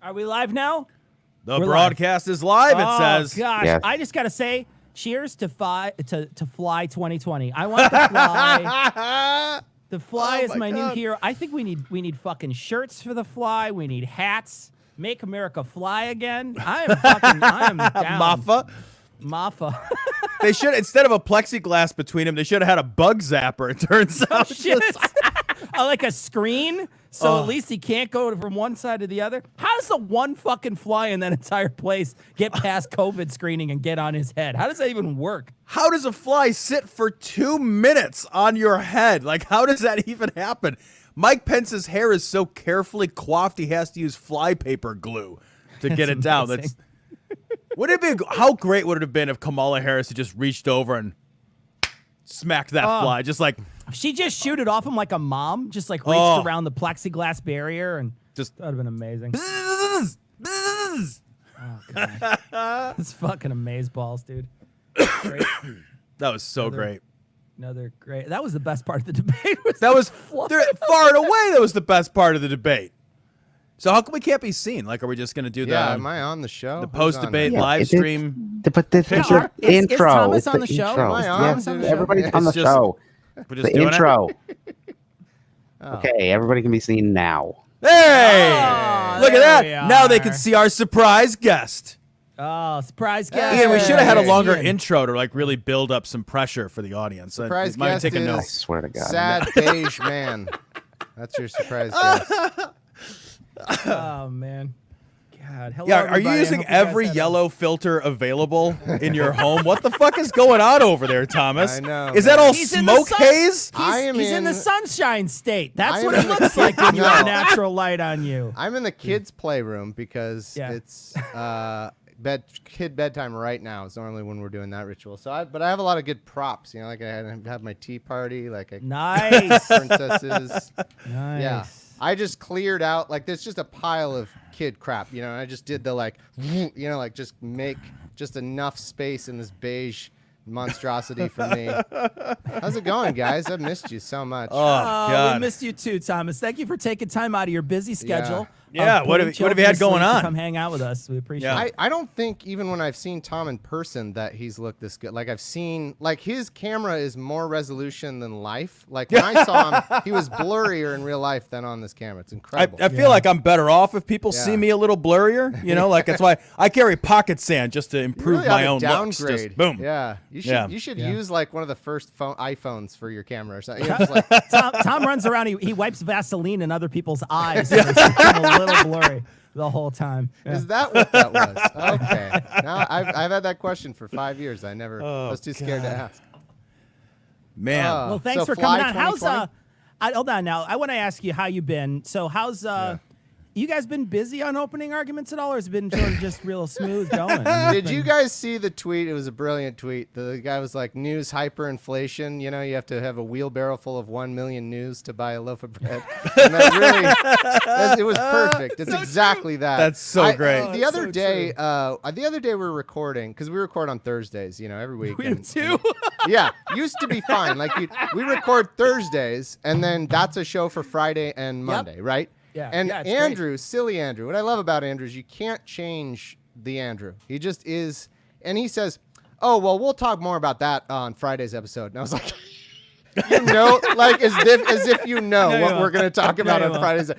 Are we live now? The broadcast is live, it says. Oh, gosh. Yes. I just got to say, cheers to Fly 2020. I want the Fly. The Fly is my new hero. I think we need fucking shirts for the Fly. We need hats. Make America fly again. I am down. Maffa. They should, instead of a plexiglass between them, they should have had a bug zapper, it turns out. Shit. Like a screen, so at least he can't go from one side to the other. How does the one fucking fly in that entire place get past COVID screening and get on his head? How does that even work? How does a fly sit for 2 minutes on your head? Like, how does that even happen? Mike Pence's hair is so carefully coiffed, he has to use flypaper glue to get it down. Would it be? How great would it have been if Kamala Harris had just reached over and smacked that fly, just like? She just shoot it off him like a mom, just like reached around the plexiglass barrier, and just that would have been amazing. Bzz, bzz. Oh god, it's fucking amazeballs, dude. Great. That was so great. Another great. That was the best part of the debate. That was far and away. That was the best part of the debate. So how come we can't be seen? Like, are we just going to do Yeah, am I on the show? the post-debate live stream? But this is your intro. Is Thomas It's on the the show? intro. Am I on Yes, the show? everybody's on the It's just- show. We're just The doing intro. Oh. Okay, everybody can be seen now. Hey! Oh, Look at there we that. Now they are. can see our surprise guest. Oh, surprise guest! Ian, we should have had a longer Ian. intro to like really build up some pressure for the audience. Surprise Might guest take a note. I swear to God. Sad beige man. That's your surprise guest. Oh man, God. Hello, Yeah, are you everybody. I using hope you guys every had a- yellow filter available in your home? What the fuck is going on over there, Thomas? I know, Is that man. all He's in the smoke sun. haze? He's in the sunshine state. That's I what am it in the looks like when you No. have natural light on you. I'm in the kids' playroom because Yeah. it's kid bedtime right now. It's normally when we're doing that ritual. But I have a lot of good props. You know, like I have my tea party, like Nice. princesses. Nice. Yeah. I just cleared out, like, there's just a pile of kid crap, you know, and I just did the, like, you know, like, just make just enough space in this beige monstrosity for me. How's it going, guys? I've missed you so much. Oh, God. We missed you too, Thomas. Thank you for taking time out of your busy schedule. Yeah, of what putting have you had children to going sleep to on? Come hang out with us. We appreciate it. I don't think even when I've seen Tom in person that he's looked this good. Like I've seen, like his camera is more resolution than life. Like when I saw him, he was blurrier in real life than on this camera. It's incredible. I feel like I'm better off if people see Yeah. me a little blurrier. You know, like that's why I carry pocket sand just to You improve really my ought to own looks. downgrade. Just boom. Yeah, you should. Yeah. You should use like one of the first iPhones for your camera or something. You know, just like, Tom runs around. He wipes Vaseline in other people's eyes. So they become a little blurry the whole time. Yeah. is that what that was? Okay. Now I've had that question for 5 years. I never was too scared to ask. Man. Well, thanks So for coming Fly on. How's 2020? hold on now. I want to ask you how you been. So how's you guys been busy on opening arguments at all, or has it been sort of just real smooth going? Did you guys see the tweet? It was a brilliant tweet. The guy was like, news hyperinflation. You know, you have to have a wheelbarrow full of 1 million news to buy a loaf of bread. And that really, it was perfect. It's exactly that. That's so great. The other day we were recording, because we record on Thursdays, you know, every week. We do and- too. Yeah, used to be fine. Like we record Thursdays, and then that's a show for Friday and Monday, right? Yeah, And yeah, it's great. Andrew, silly Andrew. What I love about Andrew is you can't change the Andrew. He just is, and he says, "Oh well, we'll talk more about that on Friday's episode." And I was like, you know, like as if you know No, you what won't. we're going to talk about you on won't. Friday's.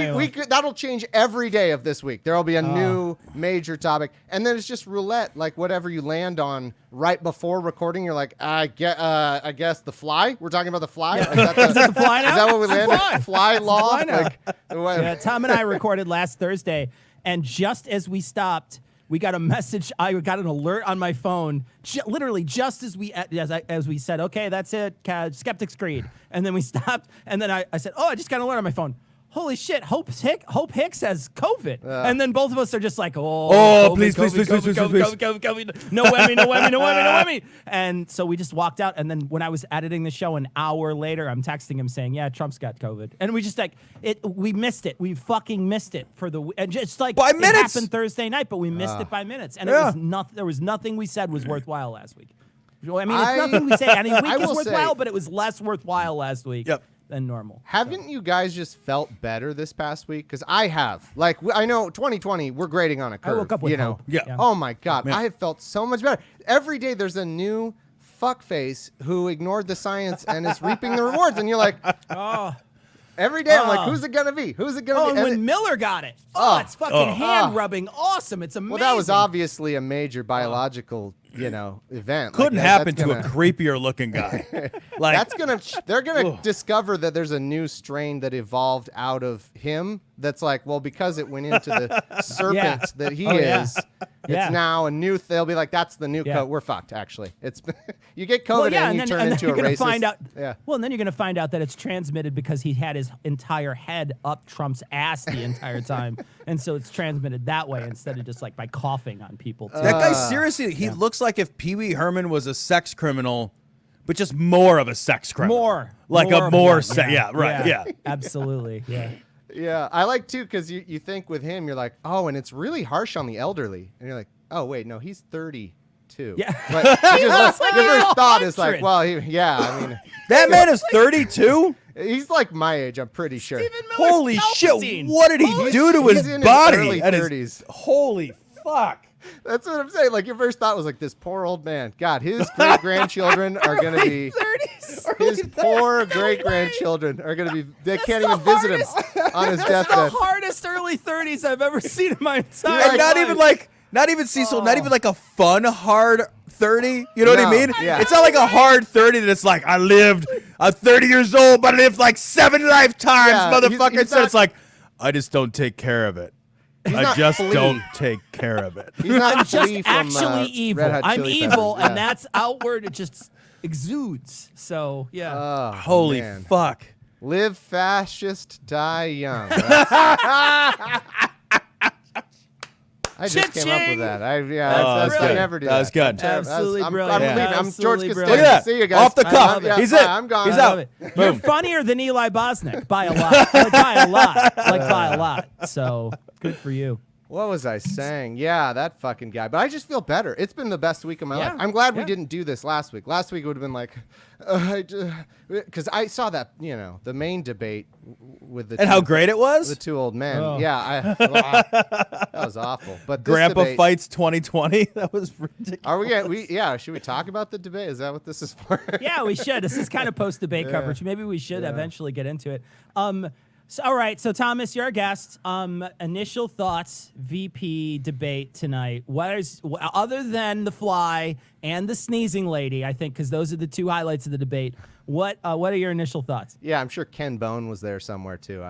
you We could, that'll change every day of this week. There'll be a new major topic, and then it's just roulette. Like whatever you land on right before recording, you're like, I guess the fly. We're talking about the fly. Is that Is that the fly now? Is that what we It's the landed? fly. Fly law. fly now. Like, what- Yeah, Tom and I recorded last Thursday, and just as we stopped, we got a message. I got an alert on my phone, literally just as we said, okay, that's it, Skeptic's Creed. And then we stopped, and then I said, oh, I just got an alert on my phone. Holy shit, Hope Hicks has COVID. And then both of us are just like, COVID, please, COVID, please, COVID, please, COVID, please, COVID, COVID. No whammy, no whammy, no whammy, no whammy. And so we just walked out, and then when I was editing the show an hour later, I'm texting him saying, yeah, Trump's got COVID. And we just we missed it. We fucking missed it and just like By it minutes. happened Thursday night, but we missed it by minutes. And Yeah. there was nothing we said was worthwhile last week. I mean, I- it's nothing we say any week I is will worthwhile, say- but it was less worthwhile last week. Yep. than normal. Haven't you guys just felt better this past week? Because I have. Like, I know 2020, we're grading on a curve. I woke up with you know? hope. Yeah. Oh my God, Yeah. I have felt so much better. Every day there's a new fuckface who ignored the science and is reaping the rewards, and you're like, Oh, every day I'm like, Oh. who's it gonna be? Who's it gonna oh, be? and And when Miller got it, Oh. it's fucking hand rubbing, awesome. It's amazing. well, that was obviously a major biological, event. Couldn't Like, happen that's to gonna- a creepier looking guy. Like they're gonna discover that there's a new strain that evolved out of him. That's like, well, because it went into the serpent that he is. Yeah. It's now a new. They'll be like, that's the new Yeah. code. We're fucked. Actually, it's you get COVID Well, yeah, and you turn into a you're gonna racist. find out. Yeah. Well, and then you're gonna find out that it's transmitted because he had his entire head up Trump's ass the entire time, and so it's transmitted that way instead of just like by coughing on people. Too. that guy seriously, he looks like if Pee Wee Herman was a sex criminal, but just more of a sex criminal. Yeah. Absolutely. Yeah. Yeah, I like too because you think with him, you're like, oh, and it's really harsh on the elderly, and you're like, oh wait, no, he's 32. Yeah. But because like your he's first thought is 100. like, well, I mean, That man is 32? he's like my age, I'm pretty sure. Stephen Miller's Holy shit. Palpatine. What did he Holy do to He's his in body? his early And his- 30s. holy fuck. That's what I'm saying. Like your first thought was like, this poor old man. God, his great grandchildren are gonna be. 30s. His poor great grandchildren are gonna be. They can't even visit him on his The deathbed. hardest early 30s I've ever seen in my entire And life. not even Cecil, not even like a fun hard 30. You know what I No, mean? yeah. It's not like a hard 30 that's like, I'm 30 years old, but I lived like 7 lifetimes, Yeah, motherfucker. he's Instead, not- it's like, I just don't take care of it. I not just Flea. don't take care of it. He's not I'm just Flea from, actually evil. Red Hot I'm Chili evil, Peppers. and that's outward. It just exudes. So yeah. Oh, Holy man. fuck. Live fascist, die young. I just came up with Cha-ching! that. That's I good. never do That was good. Absolutely I'm brilliant. leaving. I'm George Absolutely Costanza. brilliant. Look at that. See you guys. Off the I cuff. love it. He's Bye. in. I'm gone. He's I out. love it. You're funnier than Eli Bosnick by a lot. By a lot. So good for you. What was I saying? Yeah, that fucking guy. But I just feel better. It's been the best week of my Yeah, life. I'm glad we yeah. didn't do this last week. Last week it would have been like, because I saw that, the main debate with the And how great it was? the two old men. Oh. Yeah, that was awful. But this Grandpa debate, Fights 2020. That was ridiculous. Are we? Should we talk about the debate? Is that what this is for? Yeah, we should. This is kind of post-debate coverage. Maybe we should eventually get into it. So, all right. So, Thomas, you're our guest. Initial thoughts, VP debate tonight. Other than the fly and the sneezing lady, I think, because those are the two highlights of the debate. What are your initial thoughts? Yeah, I'm sure Ken Bone was there somewhere too.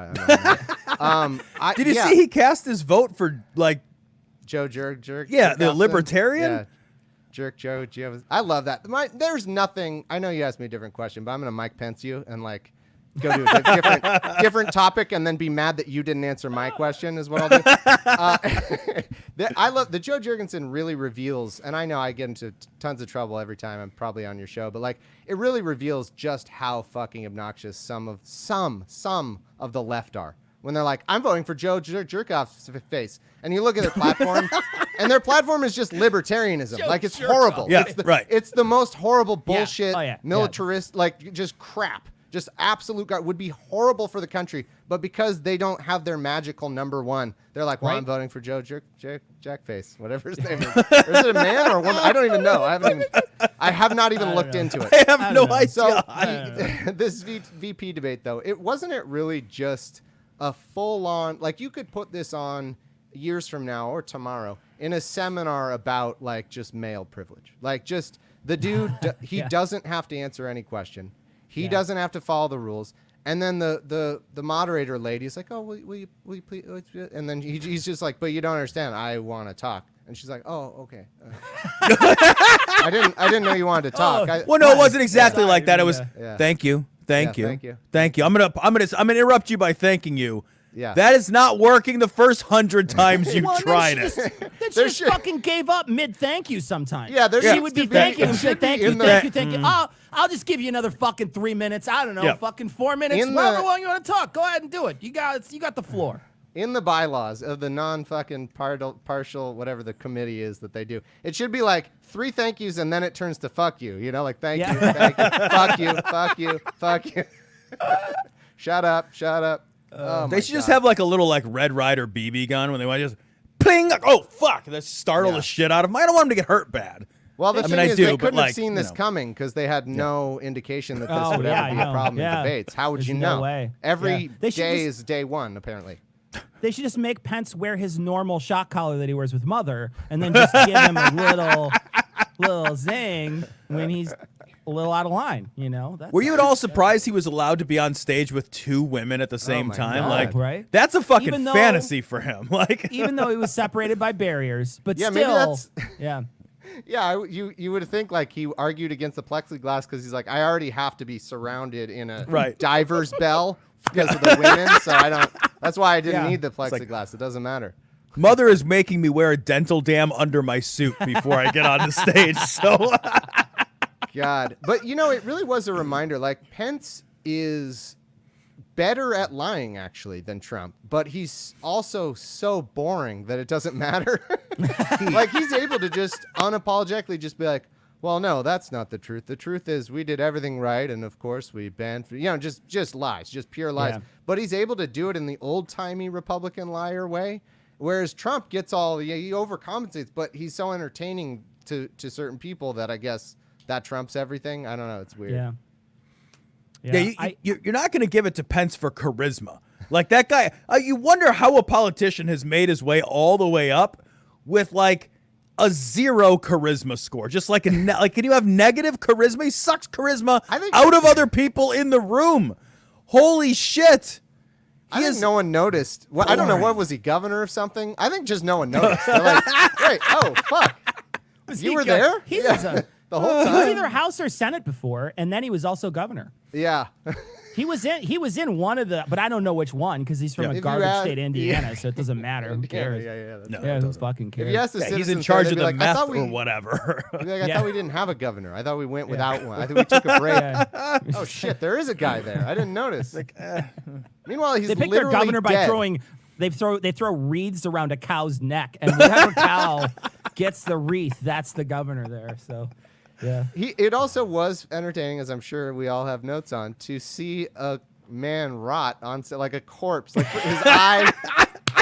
Did you see he cast his vote for like Joe Jerk? Yeah, the Jerkowson? libertarian? Yeah. Jerk Joe. I love that. There's nothing. I know you asked me a different question, but I'm gonna Mike Pence you and like go do a different topic and then be mad that you didn't answer my question is what I'll do. I love the Joe Jurgensen really reveals, and I know I get into tons of trouble every time I'm probably on your show, but like it really reveals just how fucking obnoxious some of the left are. When they're like, I'm voting for Joe Jerkoff's face. And you look at their platform, and their platform is just libertarianism. Joe like, it's Jerkoff. horrible. Yeah, It's it's the most horrible bullshit, Oh, yeah. militarist, like, just crap. Just absolute would be horrible for the country. But because they don't have their magical number one, they're like, well, Right. I'm voting for Joe Jackface, whatever his name is. Or is it a man or a woman? I don't even know. I have not even looked into it. I have no know. idea. So this VP debate, though, wasn't it really just a full-on, like you could put this on years from now or tomorrow in a seminar about like just male privilege. Like just the dude, he doesn't have to answer any question. He doesn't have to follow the rules. And then the moderator lady is like, oh, will you please? And then he's just like, but you don't understand. I want to talk. And she's like, oh, okay. I didn't know you wanted to talk. Well, no, it wasn't exactly like that. It was Yeah. thank you. Thank Yeah, you. thank you. Thank you. I'm gonna interrupt you by thanking you. Yeah. That is not working the first 100 times you've Well, tried then it. she just, then she There just should- fucking gave up mid thank you sometimes. Yeah, there she needs would to be be- thanking it him. should be Thank you, in the- thank you. I'll just give you another fucking 3 minutes. I don't know, Yeah. fucking 4 minutes. In However the- long you want to talk, go ahead and do it. You got the floor. In the bylaws of the non-fucking partial, whatever the committee is that they do, it should be like 3 thank yous and then it turns to fuck you. You know, like thank Yeah. you, fuck you, fuck you, fuck you. Shut up. Oh, They my should just God. have like a little like Red Ryder BB gun when they want to just ping. Like, oh fuck! That startle Yeah. the shit out of them. I don't want them to get hurt bad. Well, the I thing mean, I is, do, they but, couldn't like, have seen you this know. coming because they had no indication that this Oh, would yeah, ever be a no, problem yeah. in debates. How would There's you no know? way. Every Yeah. They should day just- is day one, apparently. They should just make Pence wear his normal shock collar that he wears with Mother, and then just give him a little zing when he's a little out of line. You know. That's Were you at all surprised he was allowed to be on stage with 2 women at the same my time? God. Like, Right? that's a fucking Even though- fantasy for him. Like, even though he was separated by barriers, but Yeah, still, maybe that's- yeah. Yeah, you would think like he argued against the plexiglass because he's like, I already have to be surrounded in a Right. diver's bell because of the women, so I don't. That's why I didn't Yeah. need the like- plexiglass. It doesn't matter. Mother is making me wear a dental dam under my suit before I get on the stage. So, God, but you know, it really was a reminder. Like Pence is better at lying actually than Trump, but he's also so boring that it doesn't matter. Like he's able to just unapologetically just be like, well, no, that's not the truth. The truth is we did everything right, and of course we banned, just lies, just pure lies. Yeah. But he's able to do it in the old-timey Republican liar way, whereas Trump gets he overcompensates, but he's so entertaining to certain people that I guess that trumps everything. I don't know. It's weird. Yeah. yeah, you're not going to give it to Pence for charisma. Like that guy, you wonder how a politician has made his way all the way up with like a 0 charisma score. Just like like, can you have negative charisma? He sucks charisma out of other people in the room. Holy shit. I think no one noticed. Well, I don't know. What was he, governor of something? I think just no one noticed. They're like, wait, oh, fuck. You were there? He was The whole he was time? either House or Senate before, and then he was also governor. Yeah. He was in one of the, but I don't know which one because he's from Yeah. a If you garbage add- state, Indiana, so it doesn't matter. Who cares? Yeah. That's No, right. Yeah, it who doesn't. fucking cares? If you ask the Yeah, citizens, he's in charge they'd of be the like, meth I thought we, or whatever. they'd be like, I Yeah. thought we didn't have a governor. I thought we went without one. I think we took a break. Yeah. Oh shit, there is a guy there. I didn't notice. Meanwhile, he's They pick their literally governor by dead. throwing. They throw wreaths around a cow's neck, and whatever cow gets the wreath, that's the governor there. So, yeah. It also was entertaining, as I'm sure we all have notes on, to see a man rot on set, like a corpse, like his eye.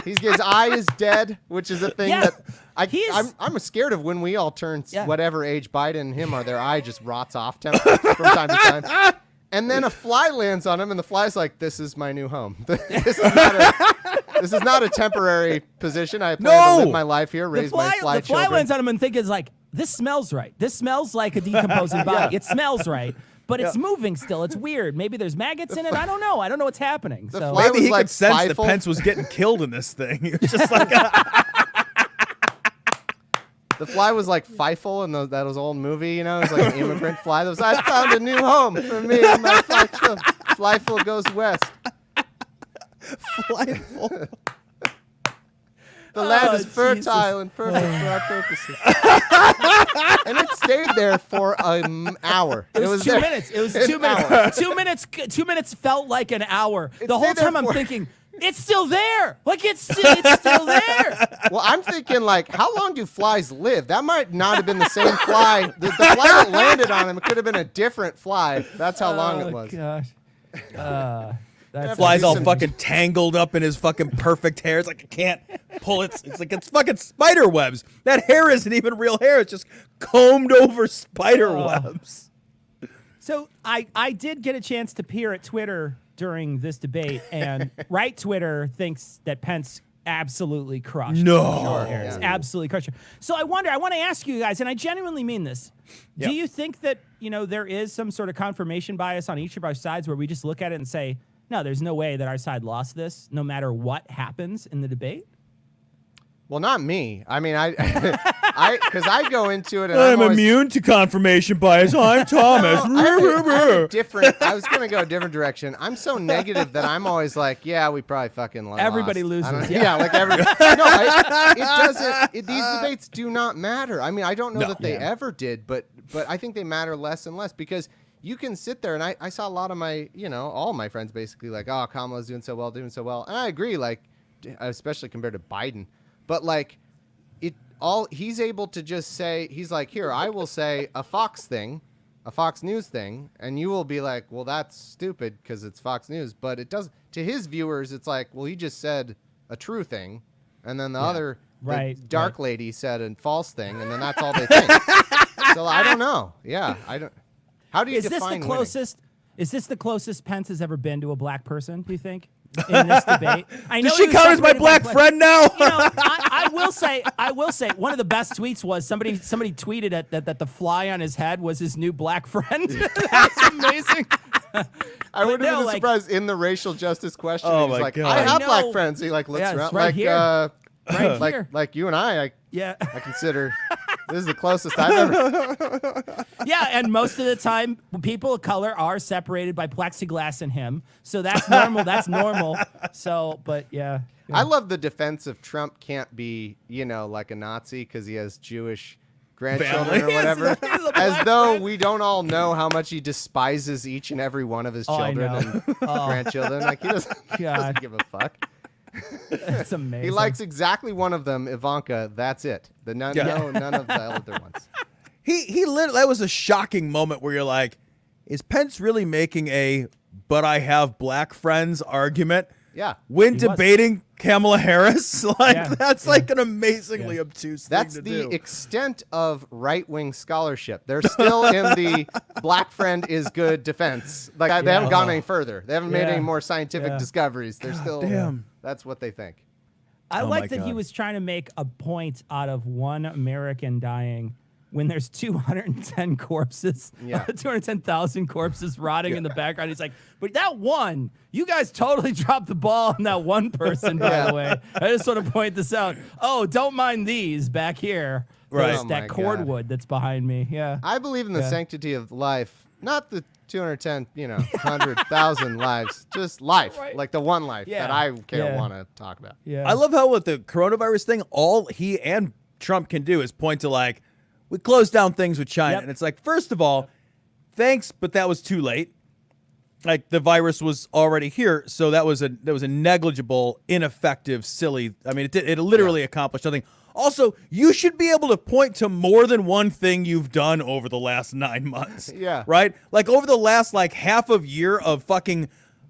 His eye is dead, which is a thing Yeah. that I'm scared of when we all turn Yeah. whatever age Biden and him are. Their eye just rots off from time to time. And then a fly lands on him, and the fly's like, "This is my new home. This is not a temporary position. I plan to live my life here, raise my fly The fly children." lands on him and thinking like, this smells right. This smells like a decomposing body. It smells right, but it's moving still. It's weird. Maybe there's maggots in it. I don't know. I don't know what's happening. So fly Maybe he was like could sense that Feifel. Pence was getting killed in this thing. He was just like, The fly was like Feifel in that was old movie, you know, it was like an immigrant fly. That was, I found a new home for me and my fly. Flyful goes west. Flyful. The land is Jesus. fertile and perfect for our purposes. And it stayed there for an hour. It was 2 there minutes. It was an 2 minutes. hour. 2 minutes. 2 minutes felt like an hour. The whole stayed there time I'm for- thinking, it's still there. Like it's still there. Well, I'm thinking, like, how long do flies live? That might not have been the same fly. The fly that landed on him, it could have been a different fly. That's how long it was. Gosh. That's Fly's all some- fucking tangled up in his fucking perfect hair. It's like I can't pull it. It's like it's fucking spider webs. That hair isn't even real hair. It's just combed over spider webs. So I did get a chance to peer at Twitter during this debate, and right Twitter thinks that Pence absolutely crushed. No. Kamala Harris. Absolutely crushed her. So I want to ask you guys, and I genuinely mean this. Yep. Do you think that, there is some sort of confirmation bias on each of our sides where we just look at it and say, no, there's no way that our side lost this, no matter what happens in the debate? Well, not me. I mean, because I go into it and I'm always, immune to confirmation bias. I'm Thomas. I was gonna go a different direction. I'm so negative that I'm always like, yeah, we probably fucking lost. Everybody I loses, don't- yeah. like everybody. No, it doesn't. These debates do not matter. I mean, I don't know No. that they ever did, but I think they matter less and less because you can sit there and I saw a lot of my, all my friends basically like, oh, Kamala's doing so well, and I agree, like, especially compared to Biden, but like, he's able to just say, he's like, here, I will say a Fox thing, a Fox News thing, and you will be like, well, that's stupid because it's Fox News. But it does to his viewers. It's like, well, he just said a true thing, and then the other dark lady said a false thing, and then that's all they think. So I don't know. Yeah, I don't. How do you define winning? Is this the closest Pence has ever been to a black person? Do you think? In this debate, I know does she count as my black friend now? You know, I will say, one of the best tweets was somebody tweeted that the fly on his head was his new black friend. That's amazing. I would have been surprised in the racial justice question. Oh he was my like, God. I have black friends. He like looks around right here. Like you and I consider this is the closest I've ever. Yeah, and most of the time, people of color are separated by plexiglass in him, so that's normal. That's normal. So, but yeah. I love the defense of Trump can't be, like a Nazi because he has Jewish grandchildren or whatever. As though we don't all know how much he despises each and every one of his children and grandchildren. Like he doesn't give a fuck. That's amazing. He likes exactly one of them, Ivanka. That's it. None of the other ones. He literally, that was a shocking moment where you're like, is Pence really making a "but I have black friends" argument? Yeah. When debating Kamala Harris, that's like an amazingly obtuse thing That's to the do. extent of right-wing scholarship. They're still in the black friend is good defense. Like they haven't gone any further. They haven't made any more scientific discoveries. They're still. Damn. That's what they think. I like that he was trying to make a point out of one American dying when there's 210 corpses, 210,000 corpses rotting in the background. He's like, but that one, you guys totally dropped the ball on that one person, by the way. I just want to point this out. Oh, don't mind these back here. Right. That cordwood that's behind me. Yeah. I believe in the sanctity of life, not the 210, 100,000 lives, just life, like the one life that I want to talk about. Yeah. I love how with the coronavirus thing, all he and Trump can do is point to like, we closed down things with China. And it's like, first of all, thanks, but that was too late. Like the virus was already here. So that was a negligible, ineffective, silly. I mean, it literally accomplished nothing. Also, you should be able to point to more than one thing you've done over the last 9 months. Yeah. Right? Like over the last half of year of fucking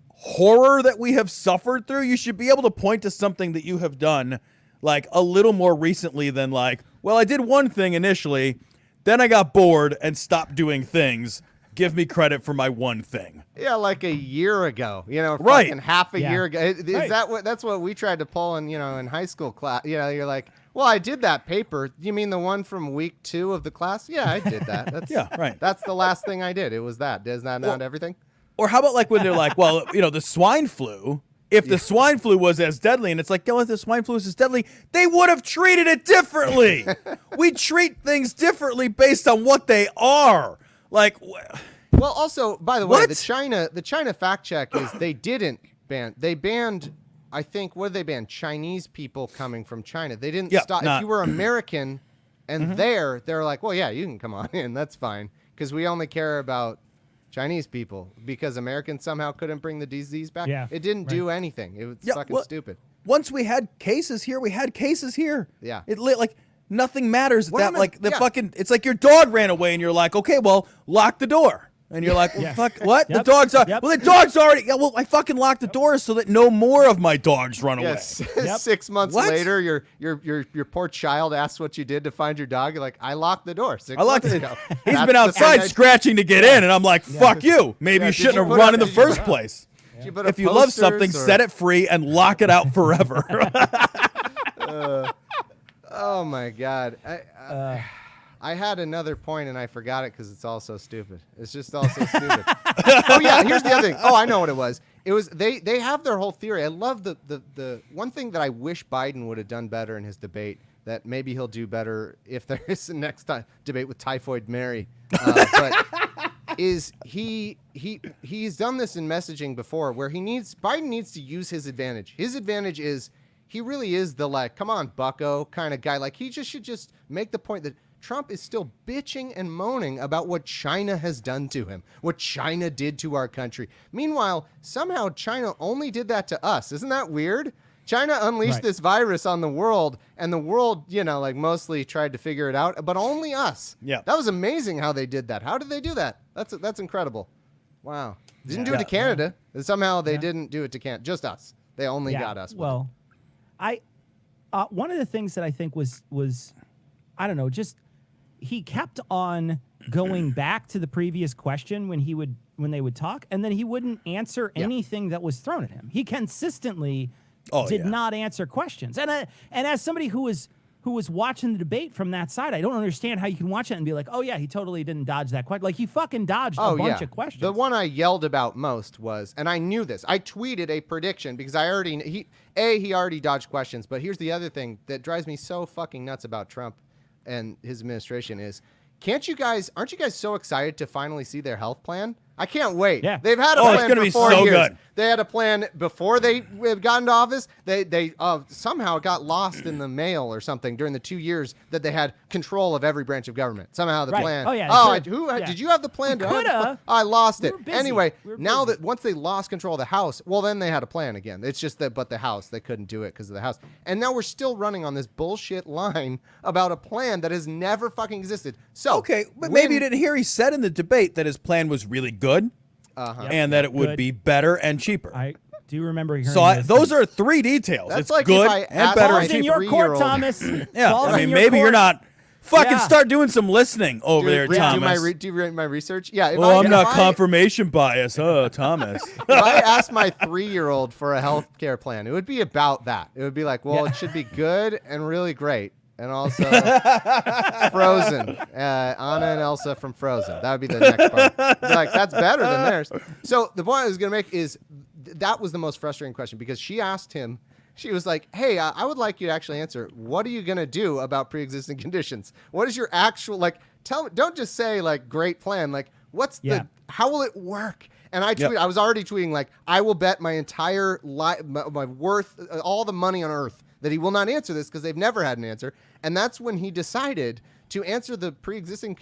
horror that we have suffered through, you should be able to point to something that you have done like a little more recently than like, well, I did one thing initially, then I got bored and stopped doing things. Give me credit for my one thing. Yeah, like a year ago, right. fucking half a year ago. Is that's what we tried to pull in, in high school class. You're like, well, I did that paper. You mean the one from week 2 of the class? Yeah, I did that. That's That's the last thing I did. It was that. Is that not everything? Or how about like when they're like, well, the swine flu, if the swine flu was as deadly, and it's like, if the swine flu is as deadly, they would have treated it differently. We treat things differently based on what they are. Like, well, also, by the way, the China fact check is they banned, I think, what did they ban? Chinese people coming from China. They didn't stop. If you were American and they're like, well, yeah, you can come on in. That's fine. Because we only care about Chinese people because Americans somehow couldn't bring the disease back. Yeah, it didn't do anything. It was fucking stupid. Once we had cases here, we had cases here. Yeah. It like nothing matters. Fucking, it's like your dog ran away and you're like, okay, well, lock the door. And you're like, well, fuck, what? The dog's well, the dog's already, I fucking locked the door so that no more of my dogs run away. 6 months later, your poor child asks what you did to find your dog. You're like, I locked the door 6 months ago. He's been outside scratching to get in, and I'm like, fuck you. Maybe you shouldn't have run in the first place. If you love something, set it free and lock it out forever. Oh my God. I had another point and I forgot it because it's all so stupid. It's just all so stupid. Oh yeah, here's the other thing. Oh, I know what it was. It was they have their whole theory. I love the one thing that I wish Biden would have done better in his debate. That maybe he'll do better if there is a next debate with Typhoid Mary. But is he's done this in messaging before where Biden needs to use his advantage. His advantage is he really is the like, come on, bucko kind of guy. Like he should just make the point that Trump is still bitching and moaning about what China has done to him, what China did to our country. Meanwhile, somehow China only did that to us. Isn't that weird? China unleashed Right. this virus on the world, and the world, like mostly tried to figure it out, but only us. Yeah. That was amazing how they did that. How did they do that? That's incredible. Wow. Didn't do it to Yeah. Canada. Somehow they didn't do it to Canada. Just us. They only got us. With Well, one of the things that I think was I don't know, just he kept on going back to the previous question when they would talk, and then he wouldn't answer anything that was thrown at him. He consistently did not answer questions. And as somebody who was watching the debate from that side, I don't understand how you can watch it and be like, oh yeah, he totally didn't dodge that question. Like he fucking dodged a bunch of questions. The one I yelled about most was, and I knew this, I tweeted a prediction because I already, he already dodged questions, but here's the other thing that drives me so fucking nuts about Trump and his administration is, aren't you guys so excited to finally see their health plan? I can't wait. Yeah. They've had a it's plan gonna for be 4 so years. good. They had a plan before they got into office. They somehow got lost in the mail or something during the 2 years that they had control of every branch of government. Somehow the Right. plan. Oh, yeah, Did you have the plan? We coulda. I lost it. We were busy. Anyway, We were now busy. that once they lost control of the House, well, then they had a plan again. It's just that, but the House, they couldn't do it because of the House. And now we're still running on this bullshit line about a plan that has never fucking existed. So Okay, but maybe you didn't hear he said in the debate that his plan was really good and that it would Good. be better and cheaper. I do remember hearing So this. those are three details. That's it's like good if I and asked better my and Balls in cheaper. your court, 3-year-old. Thomas. Yeah, Balls I in mean, your maybe court. you're not. Fucking Yeah. start doing some listening over there, Thomas. Do you read my research? Yeah. If Well, I'm not if confirmation bias, Thomas. If I asked my 3-year-old for a health care plan, it would be about that. It would be like, well, it should be good and really great. And also Frozen. Anna and Elsa from Frozen. That would be the next part. Be like, that's better than theirs. So the point I was going to make is that was the most frustrating question because she asked him, she was like, hey, I would like you to actually answer. What are you going to do about pre-existing conditions? What is your actual, don't just say great plan. What's how will it work? And I tweeted, I was already tweeting I will bet my entire life, my worth, all the money on earth that he will not answer this because they've never had an answer. And that's when he decided to answer the pre-existing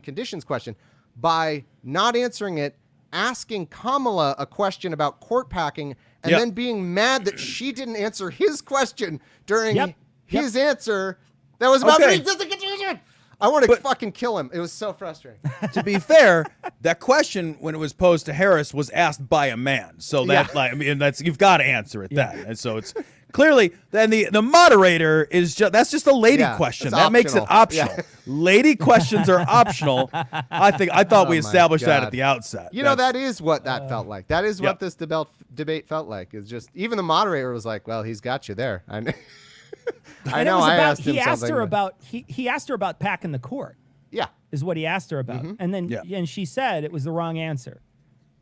conditions question by not answering it, asking Kamala a question about court packing, and then being mad that she didn't answer his question during his answer that was about pre-existing conditions. I want to fucking kill him. It was so frustrating. To be fair, that question when it was posed to Harris was asked by a man, so that that's you've got to answer it then, and so it's clearly then the moderator is that's just a lady question it's that makes it optional. optional. Lady questions are optional. I thought we my established that God. at the outset. You know, that is what that felt like. That is what this debate felt like. It's just even the moderator was like, "Well, he's got you there." I know. I asked him something. He asked her about packing the court. Yeah, is what he asked her about, and then and she said it was the wrong answer,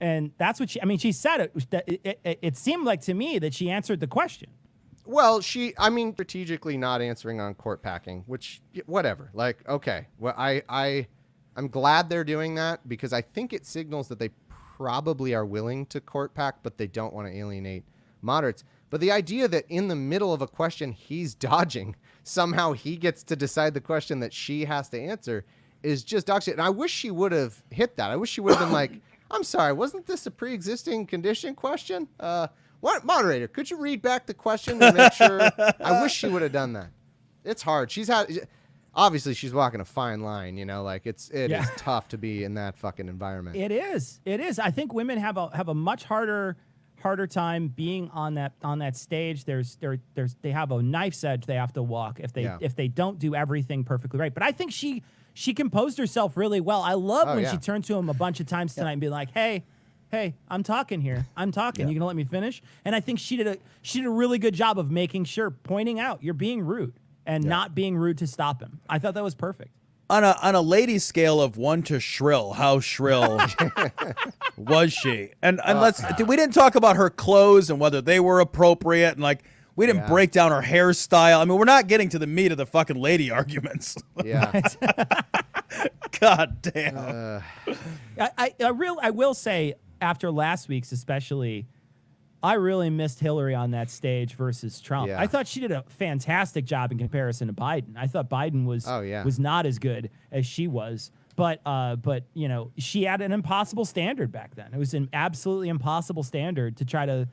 and that's what she said it seemed like to me that she answered the question. Well, strategically not answering on court packing, which whatever. Okay, well, I'm glad they're doing that because I think it signals that they probably are willing to court pack, but they don't want to alienate moderates. But the idea that in the middle of a question he's dodging, somehow he gets to decide the question that she has to answer is just dog shit. And I wish she would have hit that. I wish she would have been like, I'm sorry, wasn't this a pre-existing condition question? What moderator, could you read back the question to make sure? I wish she would have done that. It's hard. Obviously she's walking a fine line, it is tough to be in that fucking environment. It is. I think women have a much harder time being on that stage. They have a knife's edge they have to walk if they don't do everything perfectly right. But I think she composed herself really well. I love when she turned to him a bunch of times tonight and be like, hey, I'm talking here. I'm talking. You gonna let me finish? And I think she did a really good job of making sure, pointing out you're being rude and not being rude to stop him. I thought that was perfect. On a lady scale of 1 to shrill, how shrill was she? And we didn't talk about her clothes and whether they were appropriate, and we didn't break down her hairstyle. I mean, we're not getting to the meat of the fucking lady arguments. Yeah. God damn. I will say, after last week's especially, I really missed Hillary on that stage versus Trump. Yeah. I thought she did a fantastic job in comparison to Biden. I thought Biden was not as good as she was. But she had an impossible standard back then. It was an absolutely impossible standard to try to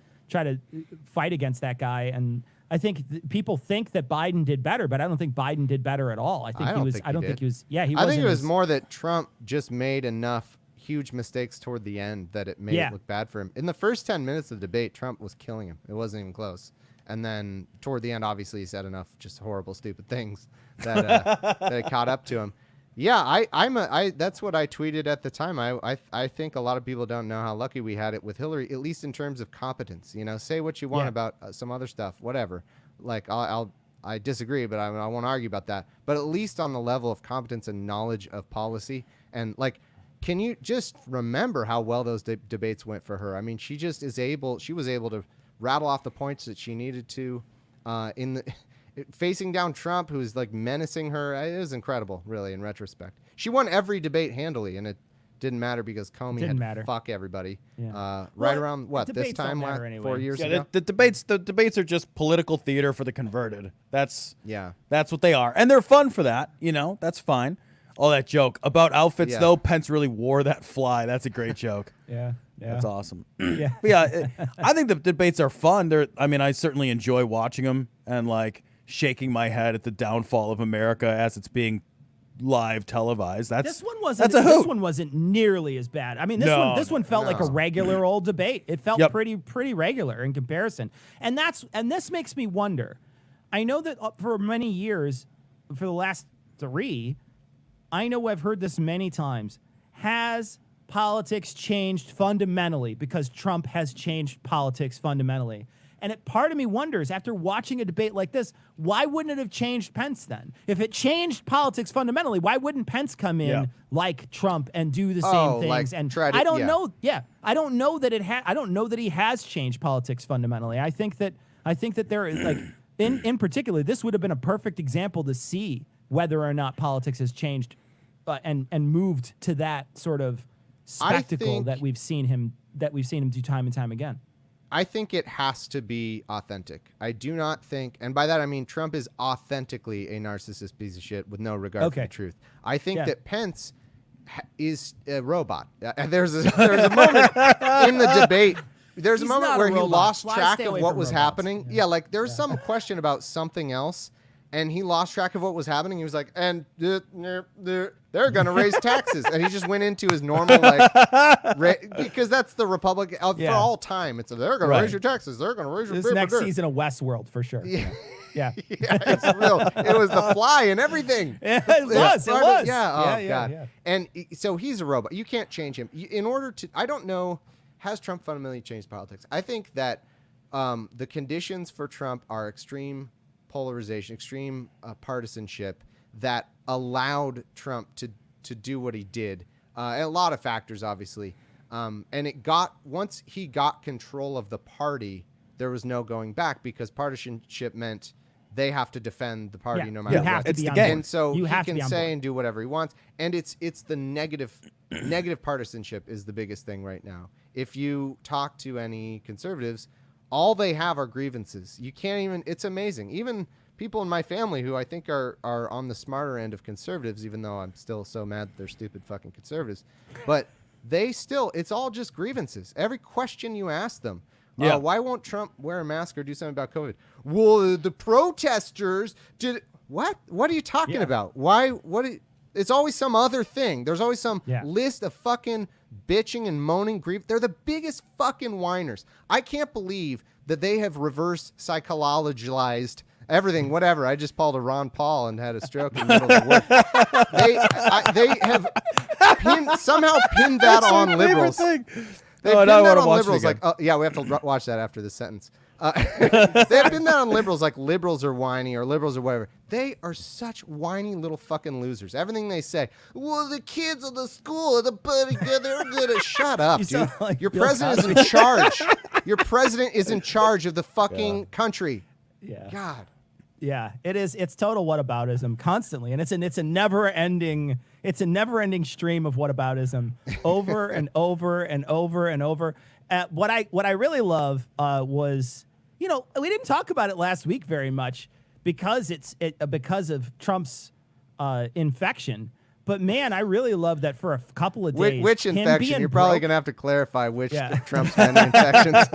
fight against that guy. And I think people think that Biden did better, but I don't think Biden did better at all. I think he was. I don't think he was. Yeah, he. I think it was more that Trump just made enough huge mistakes toward the end that it made it look bad for him. In the first 10 minutes of the debate, Trump was killing him. It wasn't even close. And then toward the end, obviously, he said enough just horrible, stupid things that that it caught up to him. Yeah, that's what I tweeted at the time. I think a lot of people don't know how lucky we had it with Hillary, at least in terms of competence. You know, say what you want about some other stuff, whatever. Like I disagree, but I won't argue about that. But at least on the level of competence and knowledge of policy, and like, can you just remember how well those debates went for her? I mean, she was able to rattle off the points that she needed to in the. Facing down Trump, who's like menacing her. It was incredible, really, in retrospect. She won every debate handily, and it didn't matter because Comey had to fuck everybody. Yeah. Right around, this time, 4 years ago? The debates are just political theater for the converted. That's what they are. And they're fun for that, you know, that's fine. Oh, that joke about outfits, though, Pence really wore that fly. That's a great joke. Yeah. That's awesome. Yeah. I think the debates are fun. I certainly enjoy watching them and, like, shaking my head at the downfall of America as it's being live televised. This one wasn't nearly as bad. I mean, this one felt like a regular old debate. It felt pretty regular in comparison. And this makes me wonder. I know that for many years, for the last 3, I know I've heard this many times. Has politics changed fundamentally because Trump has changed politics fundamentally? And part of me wonders, after watching a debate like this, why wouldn't it have changed Pence then? If it changed politics fundamentally, why wouldn't Pence come in like Trump and do the same things? I don't know. Yeah, I don't know that I don't know that he has changed politics fundamentally. I think that there is, like, in particular, this would have been a perfect example to see whether or not politics has changed and moved to that sort of spectacle that we've seen him do time and time again. I think it has to be authentic. I do not think, and by that I mean Trump is authentically a narcissist piece of shit with no regard for the truth. I think that Pence is a robot. There's a moment in the debate. There's a moment where he lost track of what was happening. Yeah, like there was some question about something else, and he lost track of what was happening. He was like, and they're going to raise taxes. And he just went into his normal, because that's the Republican, for all time. It's they're going to raise your taxes. They're going to raise your This next season of Westworld, for sure. Yeah. Yeah. It's real. It was the fly and everything. It was. Yeah. Oh, God. Yeah. And so he's a robot. You can't change him. In order to, I don't know, has Trump fundamentally changed politics? I think that the conditions for Trump are extreme polarization, extreme partisanship that allowed Trump to do what he did. A lot of factors, obviously. And once he got control of the party, there was no going back because partisanship meant they have to defend the party no matter what. It's the game. And so he can say and do whatever he wants. And it's the negative partisanship is the biggest thing right now. If you talk to any conservatives, all they have are grievances. You can't even, it's amazing. Even people in my family who I think are on the smarter end of conservatives, even though I'm still so mad that they're stupid fucking conservatives, but it's all just grievances. Every question you ask them, why won't Trump wear a mask or do something about COVID? Well, the protesters did, what? What are you talking about? Why, it's always some other thing. There's always some list of fucking bitching and moaning grief. They're the biggest fucking whiners. I can't believe that they have reverse psychologized everything, whatever. I just pulled a Ron Paul and had a stroke in the middle of the work. They have somehow pinned that on liberals. They pinned that on liberals like, we have to watch that after this sentence. They have pinned that on liberals like liberals are whiny or liberals or whatever. They are such whiny little fucking losers. Everything they say, well, the kids of the school, they're good at shut up, dude. Like your president is in charge. Your president is in charge of the fucking country. Yeah. God. Yeah, it is. It's total whataboutism constantly, and it's a never ending stream of whataboutism over and over and over and over. What I really love was, we didn't talk about it last week very much because because of Trump's infection. But man, I really love that for a couple of days. Which infection? You're probably gonna have to clarify which Trump's many infections.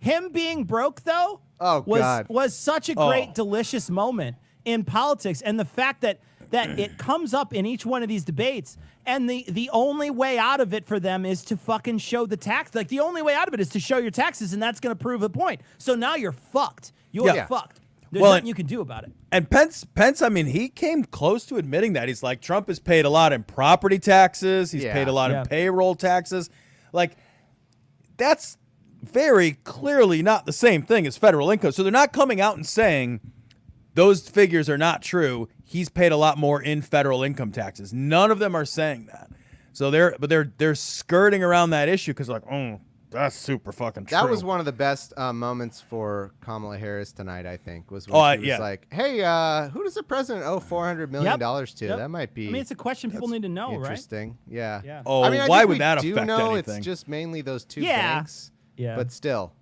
Him being broke, though, Oh, God. was such a great, delicious moment in politics. And the fact that it comes up in each one of these debates, and the only way out of it for them is to fucking show the tax. Like, the only way out of it is to show your taxes, and that's going to prove a point. So now you're fucked. You're fucked. There's nothing you can do about it. And Pence, I mean, he came close to admitting that. He's like, Trump has paid a lot in property taxes. He's paid a lot in payroll taxes. Like, that's very clearly not the same thing as federal income. So they're not coming out and saying those figures are not true. He's paid a lot more in federal income taxes. None of them are saying that. So they're skirting around that issue because like, that's super fucking true. That was one of the best moments for Kamala Harris tonight, I think, was when she was like, hey, who does the president owe $400 million to? That might be. I mean, it's a question people need to know, interesting. right? Yeah. Oh, I mean, why would that affect know anything? It's just mainly those two banks. Yeah. But still.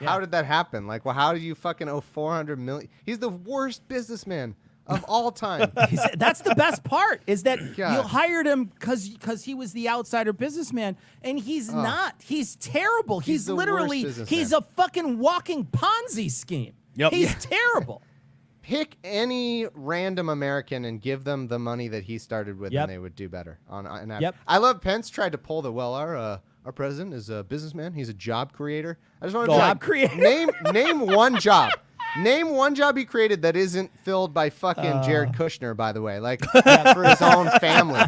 How did that happen? Like, well, how do you fucking owe $400 million? He's the worst businessman of all time. That's the best part, is that you hired him because he was the outsider businessman, and he's not. He's terrible. He's literally, he's a fucking walking Ponzi scheme. Yep. He's terrible. Pick any random American and give them the money that he started with, and they would do better. I love Pence tried to pull our president is a businessman. He's a job creator. I just want to name one job. Name one job he created that isn't filled by fucking Jared Kushner, by the way, like for his own family.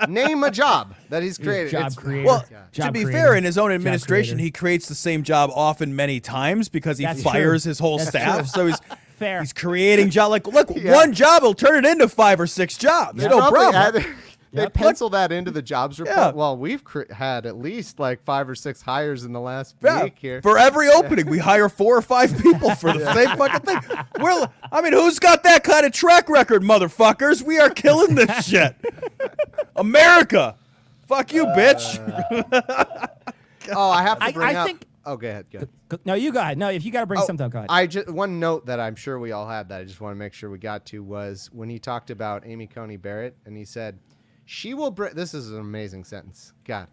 Name a job that he's created. Job creator. Well, Job to be creator. fair, in his own administration, he creates the same job often many times because he fires his whole staff. So he's creating job. Like, look, one job will turn it into 5 or 6 jobs. No problem. They pencil that into the jobs report. Yeah. Well, we've had at least like 5 or 6 hires in the last week here. For every opening, we hire 4 or 5 people for the same fucking thing. I mean, who's got that kind of track record, motherfuckers? We are killing this shit. America. Fuck you, bitch. I have to bring up. Oh, go ahead. No, you go ahead. No, if you got to bring something up, go ahead. One note that I'm sure we all had that I just want to make sure we got to was when he talked about Amy Coney Barrett, and he said, she will bring. This is an amazing sentence. God,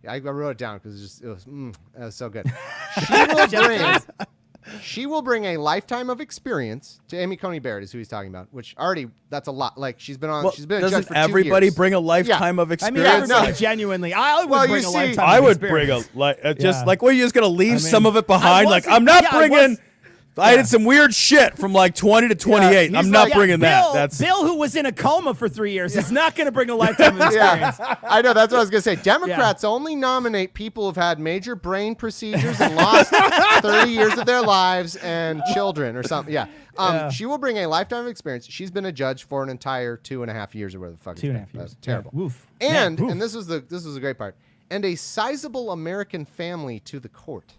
I wrote it down because it was so good. She will bring a lifetime of experience to Amy Coney Barrett is who he's talking about. Which already that's a lot. Like she's been a judge for 2 years. Doesn't everybody bring a lifetime of experience? I mean, everybody genuinely. I would bring a lifetime. I would bring just like, what, are you just gonna leave some of it behind? Like, I'm not bringing. I did some weird shit from like 20 to 28. I'm not bringing that. That's Bill, who was in a coma for 3 years, is not going to bring a lifetime of experience. I know. That's what I was going to say. Democrats only nominate people who've had major brain procedures and lost 30 years of their lives and children or something. She will bring a lifetime of experience. She's been a judge for an entire 2.5 years or whatever the fuck. 2.5 years. That's terrible. Woof. And this was the great part. And a sizable American family to the court.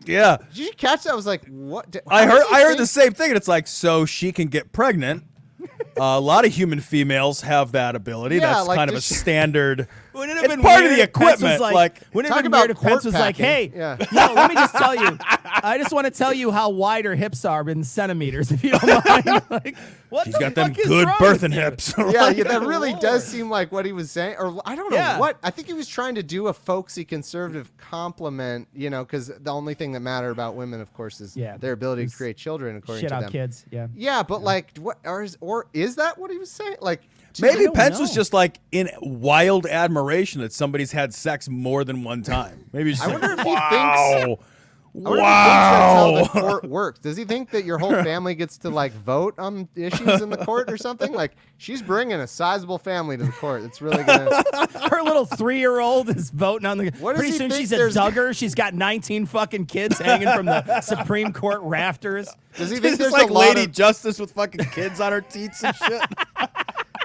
Yeah. Did you catch that? I was like, what? I heard the same thing, and it's like, so she can get pregnant. A lot of human females have that ability. Yeah, that's like kind of a standard. Wouldn't it have It's been part weird of the if Pence was equipment. Like, wouldn't it have been weird if Pence was like, hey, let me just tell you. I just want to tell you how wide her hips are in centimeters, if you don't mind. Like, what She's the got fuck them is good wrong birthing with you? hips. That really does seem like what he was saying. Or I don't know what. I think he was trying to do a folksy conservative compliment, because the only thing that matter about women, of course, is their ability to create children, according to them. Shit out kids, Yeah, but like, what? Or is that what he was saying? Like, maybe Pence was just like in wild admiration that somebody's had sex more than one time. Maybe he's just wonder like, if he wow. Wow. That's how the court works. Does he think that your whole family gets to like vote on issues in the court or something? Like, she's bringing a sizable family to the court. It's really gonna. Her little 3-year-old is voting on the. Pretty soon she's a Duggar. She's got 19 fucking kids hanging from the Supreme Court rafters. Does he think there's like a lot Lady of Justice with fucking kids on her teats and shit?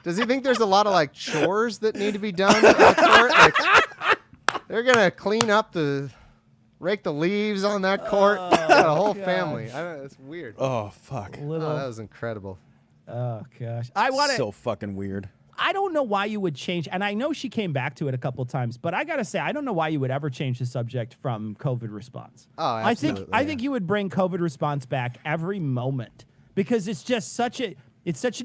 Does he think there's a lot of like chores that need to be done at the court? Like, they're gonna clean up rake the leaves on that court. Got a whole family. I don't know, it's weird. Oh fuck! That was incredible. Oh gosh, so fucking weird. I don't know why you would change, and I know she came back to it a couple times, but I gotta say, I don't know why you would ever change the subject from COVID response. Oh, absolutely. I think you would bring COVID response back every moment because it's just such an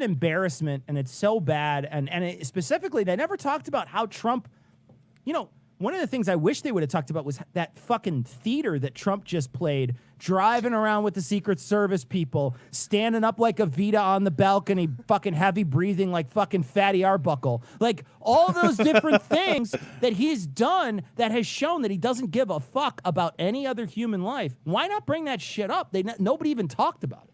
embarrassment, and it's so bad, and specifically, they never talked about how Trump, one of the things I wish they would have talked about was that fucking theater that Trump just played, driving around with the Secret Service people, standing up like a Vita on the balcony, fucking heavy breathing like fucking Fatty Arbuckle. Like, all those different things that he's done that has shown that he doesn't give a fuck about any other human life. Why not bring that shit up? Nobody even talked about it.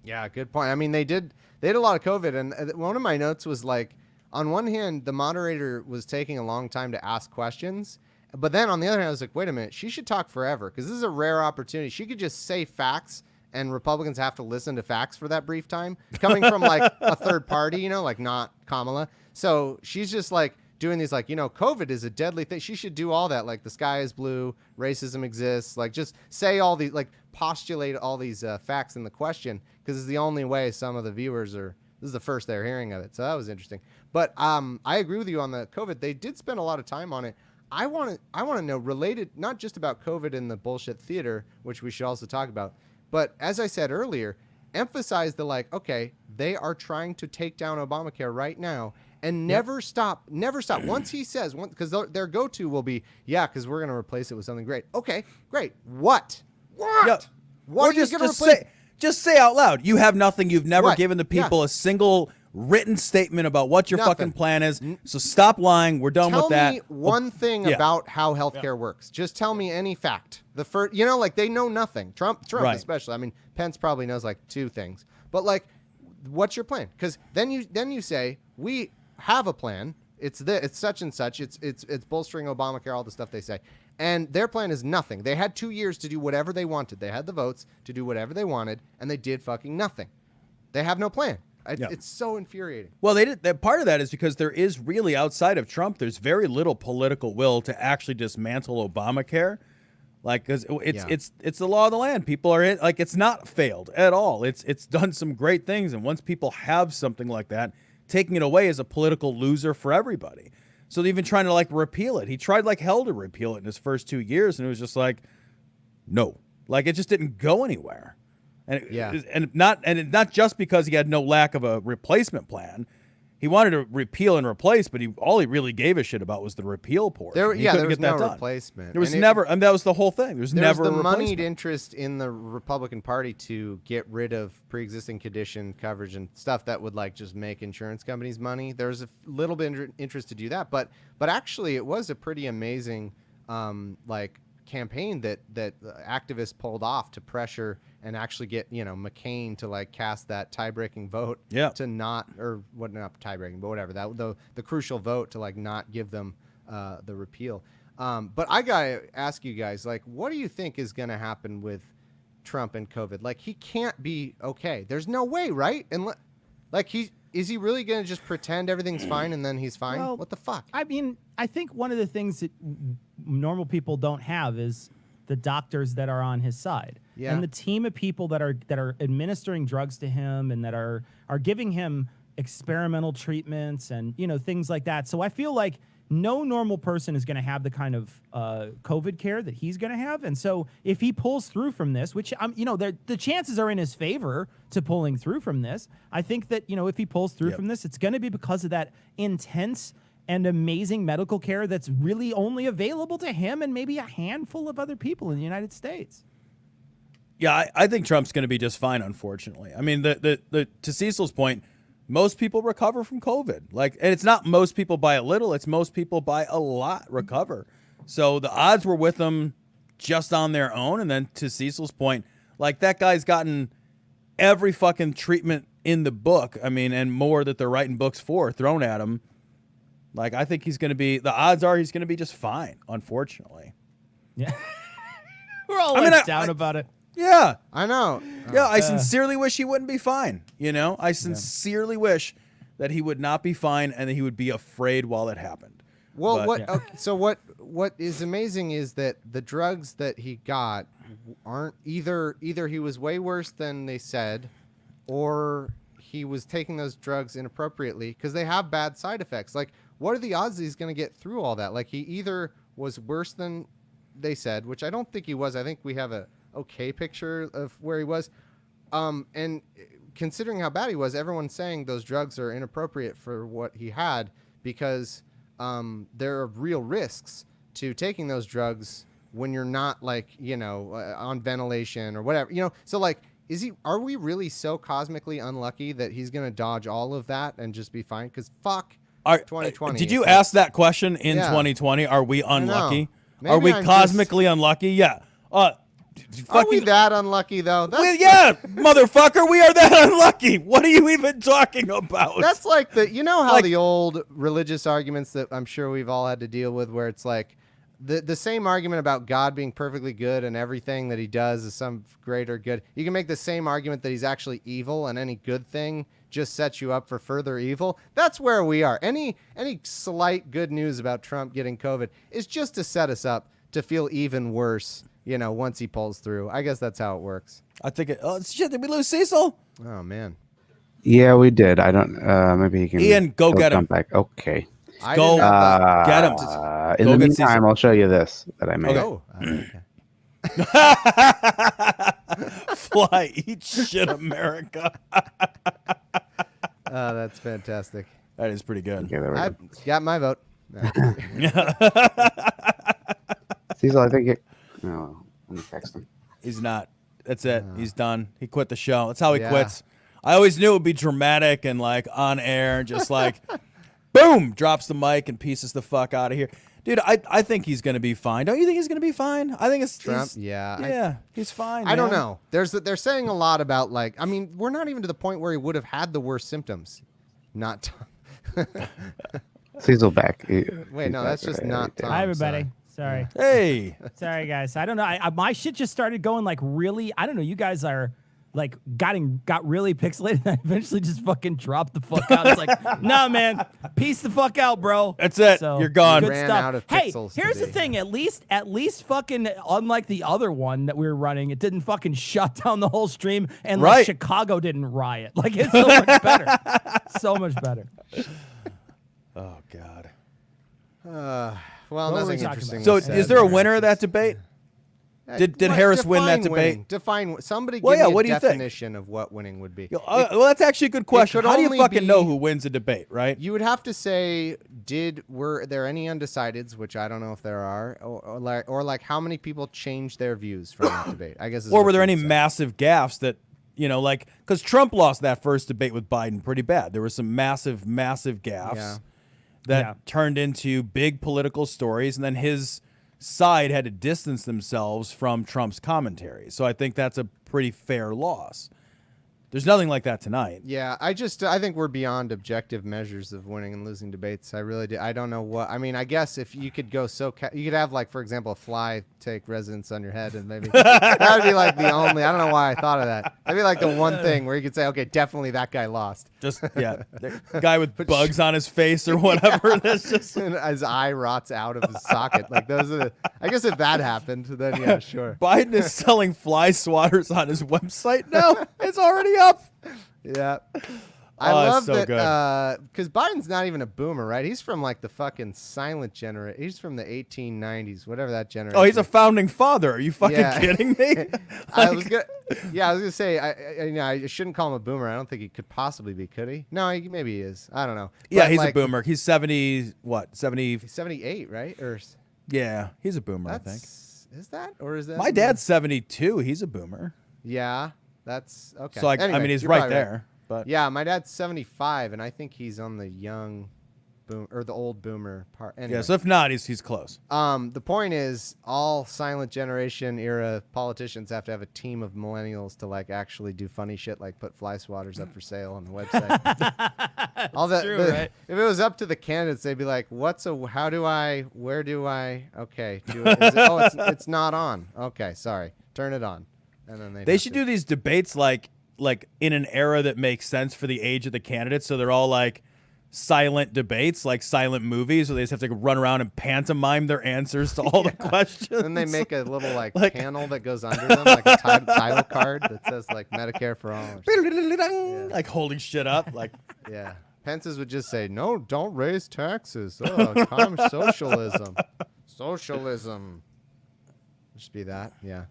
Yeah, good point. I mean, they had a lot of COVID, and one of my notes was like, on one hand, the moderator was taking a long time to ask questions, but then on the other hand, I was like, wait a minute, she should talk forever, because this is a rare opportunity. She could just say facts, and Republicans have to listen to facts for that brief time, coming from like a third party, you know, like not Kamala. So she's just like doing these like, you know, COVID is a deadly thing. She should do all that, like the sky is blue, racism exists, like just say all these, like postulate all these facts in the question, because it's the only way some of the viewers are. This is the first they're hearing of it, so that was interesting. But I agree with you on the COVID. They did spend a lot of time on it. I want to know, related, not just about COVID and the bullshit theater, which we should also talk about, but as I said earlier, emphasize the like, okay, they are trying to take down Obamacare right now and never stop. Once he says, because their go-to will be, yeah, because we're going to replace it with something great. Okay, great. What? Yeah. What Or are you just, going to just replace? just say out loud, you have nothing. You've never Right. given the people a single written statement about what your Nothing. fucking plan is. So stop lying. We're done Tell with that. me one thing yeah. about how healthcare works. Just tell me any fact. The first, you know, like they know nothing. Trump Right. especially. I mean, Pence probably knows like two things. But like, what's your plan? Because then you say we have a plan. It's such and such. It's bolstering Obamacare. All the stuff they say. And their plan is nothing. They had 2 years to do whatever they wanted. They had the votes to do whatever they wanted, and they did fucking nothing. They have no plan. Yeah. It's so infuriating. Well, they did. That part of that is because there is really, outside of Trump, there's very little political will to actually dismantle Obamacare. Like, because it's the law of the land. People are in, like, it's not failed at all. It's done some great things, and once people have something like that, taking it away is a political loser for everybody. So they're even trying to like repeal it. He tried like hell to repeal it in his first 2 years, and it was just like, no, like it just didn't go anywhere. And not just because he had no lack of a replacement plan. He wanted to repeal and replace, but all he really gave a shit about was the repeal portion. There was no done. replacement. There was And never, and that was the whole thing. There's never the a replacement. moneyed interest in the Republican Party to get rid of pre-existing condition coverage and stuff that would like just make insurance companies money. There was a little bit of interest to do that, but actually it was a pretty amazing like campaign that activists pulled off to pressure and actually get, you know, McCain to like cast that tie-breaking vote to not, or what, not tie-breaking, but whatever, that the crucial vote to like not give them the repeal. But I gotta ask you guys, like, what do you think is gonna happen with Trump and COVID? Like, he can't be okay. There's no way, right? And like, is he really gonna just pretend everything's fine and then he's fine? Well, what the fuck? I mean, I think one of the things that normal people don't have is the doctors that are on his side, and the team of people that are administering drugs to him and that are giving him experimental treatments and, you know, things like that. So I feel like no normal person is going to have the kind of COVID care that he's going to have. And so if he pulls through from this, which, you know, the chances are in his favor to pulling through from this, I think that, you know, if he pulls through from this, it's going to be because of that intense and amazing medical care that's really only available to him and maybe a handful of other people in the United States. Yeah, I think Trump's going to be just fine, unfortunately. I mean, to Cecil's point, most people recover from COVID. Like, and it's not most people by a little, it's most people by a lot recover. So the odds were with them just on their own. And then to Cecil's point, like, that guy's gotten every fucking treatment in the book. I mean, and more that they're writing books for thrown at him. Like, I think he's going to be, the odds are he's going to be just fine, unfortunately. Yeah. We're all down about it. Yeah. I know. Yeah, I sincerely wish he wouldn't be fine. You know, I sincerely wish that he would not be fine and that he would be afraid while it happened. Well, But- so what is amazing is that the drugs that he got aren't either he was way worse than they said, or he was taking those drugs inappropriately, because they have bad side effects. Like, what are the odds that he's going to get through all that? Like, he either was worse than they said, which I don't think he was. I think we have a okay picture of where he was. And considering how bad he was, everyone's saying those drugs are inappropriate for what he had because there are real risks to taking those drugs when you're not like, on ventilation or whatever, so like, are we really so cosmically unlucky that he's going to dodge all of that and just be fine? Because fuck 2020. Did you ask that question in 2020? Are we unlucky? Are we cosmically unlucky? Yeah. Are we that unlucky though? Motherfucker, we are that unlucky. What are you even talking about? That's like how the old religious arguments that I'm sure we've all had to deal with, where it's like the same argument about God being perfectly good and everything that he does is some greater good. You can make the same argument that he's actually evil, and any good thing just sets you up for further evil. That's where we are. Any slight good news about Trump getting COVID is just to set us up to feel even worse. Once he pulls through. I guess that's how it works. I think shit, did we lose Cecil? Oh, man. Yeah, we did. I don't, maybe he can. Ian, go get him. Back. Okay. Go get him. In the meantime, I'll show you this that I made. Okay. Fly, eat shit, America. Oh, that's fantastic. That is pretty good. Okay, there we I go. got my vote. Cecil, I think no, let me text him. He's not. That's it. He's done. He quit the show. That's how he Yeah. quits. I always knew it would be dramatic and like on air, just like boom, drops the mic and pieces the fuck out of here. Dude, I think he's gonna be fine. Don't you think he's gonna be fine? I think it's Trump. Yeah. he's fine. I don't know. They're saying a lot about like. I mean, we're not even to the point where he would have had the worst symptoms. Not. Cecil back. Wait, no, that's just not Tom. Hi, everybody. Sorry. Hey, Sorry, guys. I don't know. My shit just started going like really. I don't know. You guys are like got really pixelated. And I eventually just fucking dropped the fuck out. It's like, nah, man, peace the fuck out, bro. that's it. So, You're gone. Good Ran stuff. out of Hey, pixels here's the today. thing. At least fucking unlike the other one that we were running, it didn't fucking shut down the whole stream, and like Right. Chicago didn't riot. Like it's so much better. So much better. Oh God. Well, What were we nothing talking interesting. about? So was said is there a there. winner of that debate? Did Harris win that Define debate? winning. Define. Somebody Well, give yeah, me a what do you think? definition of what winning would be. Well, that's actually a good question. could How do you only fucking know be- who wins a debate, right? You would have to say, were there any undecideds, which I don't know if there are, or like how many people changed their views from that debate? I guess. Is Or what were there you'd any say. massive gaffes that, like, because Trump lost that first debate with Biden pretty bad. There were some massive, massive gaffes Yeah. that turned into big political stories, and then his side had to distance themselves from Trump's commentary. So I think that's a pretty fair loss. There's nothing like that tonight. Yeah, I think we're beyond objective measures of winning and losing debates. I really do. I don't know what. I mean, I guess if you could go you could have like, for example, a fly take residence on your head, and maybe that would be like the only. I don't know why I thought of that. That'd be like the one thing where you could say, okay, definitely that guy lost. Just, the guy with bugs on his face or whatever. That's just. And his eye rots out of his socket. Like those are the. I guess if that happened, then yeah, sure. Biden is selling fly swatters on his website now. It's already up. Yeah. I Oh, it's love so that because Biden's not even a boomer, right? He's from like the fucking silent generation. He's from the 1890s, whatever that generation. Oh, he's a founding father. Are you fucking Yeah. kidding me? I was gonna say I shouldn't call him a boomer. I don't think he could possibly be, could he? No, maybe he is. I don't know. Yeah, But, he's like, a boomer. He's 70, what, 70? He's 78, right? Or Yeah, he's a boomer, I think. that's is that or is that My dad's 72. He's a boomer. Yeah, that's okay. So, I Anyway, mean, he's you're right probably there. But Yeah, my dad's 75, and I think he's on the young boom or the old boomer part. Anyway. yeah, so if not, he's close. The point is, all silent generation era politicians have to have a team of millennials to like actually do funny shit, like put fly swatters up for sale on the website. All that. true, right? If it was up to the candidates, they'd be like, where do I? Okay, it's not on. Okay, sorry, turn it on, and then They should do these debates like in an era that makes sense for the age of the candidates. So they're all like silent debates, like silent movies, where they just have to run around and pantomime their answers to all the questions. Then they make a little like panel that goes under them, like a title card that says like Medicare for all. Like holding shit up. Like, Yeah. Pence's would just say, no, don't raise taxes. Oh, socialism. Socialism. Just be that. Yeah.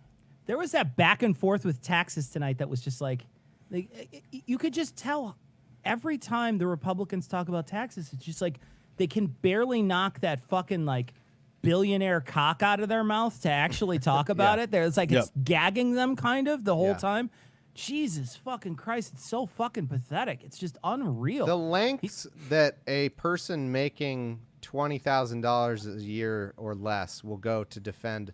There was that back and forth with taxes tonight that was just like you could just tell every time the Republicans talk about taxes, it's just like they can barely knock that fucking like billionaire cock out of their mouth to actually talk about it. It's like it's gagging them kind of the whole time. Jesus fucking Christ, it's so fucking pathetic. It's just unreal. The lengths that a person making $20,000 a year or less will go to defend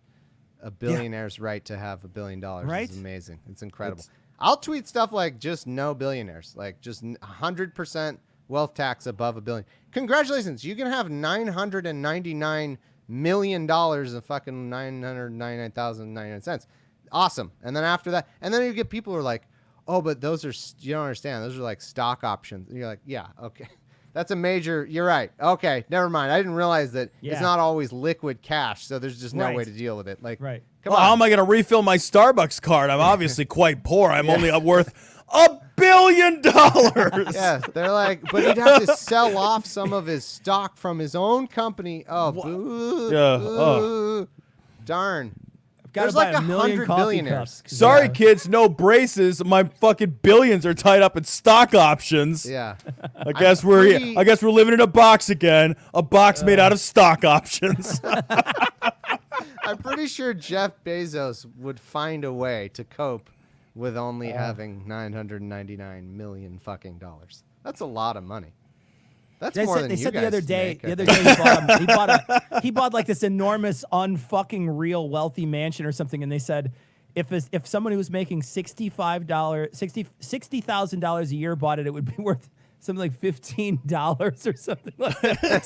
a billionaire's right to have $1 billion is amazing. It's incredible. I'll tweet stuff like just no billionaires, like just 100% wealth tax above $1 billion. Congratulations, you can have $999 million of fucking 999,099 cents. Awesome. And then after that, and then you get people who are like, oh, but those are, you don't understand. Those are like stock options. And you're like, yeah, okay. That's a major, you're right. Okay, never mind. I didn't realize that it's not always liquid cash, so there's just no way to deal with it. Like, come on. How am I going to refill my Starbucks card? I'm obviously quite poor. I'm only worth $1 billion. Yeah, they're like, but he'd have to sell off some of his stock from his own company. Oh, boo, darn. There's like 100 billionaires. Sorry, kids, no braces. My fucking billions are tied up in stock options. Yeah. I guess we're living in a box again. A box made out of stock options. I'm pretty sure Jeff Bezos would find a way to cope with only having $999 million fucking dollars. That's a lot of money. That's more than you guys the other day he bought like this enormous unfucking real wealthy mansion or something, and they said if someone who was making $60,000 a year bought it, it would be worth something like $15 or something like that.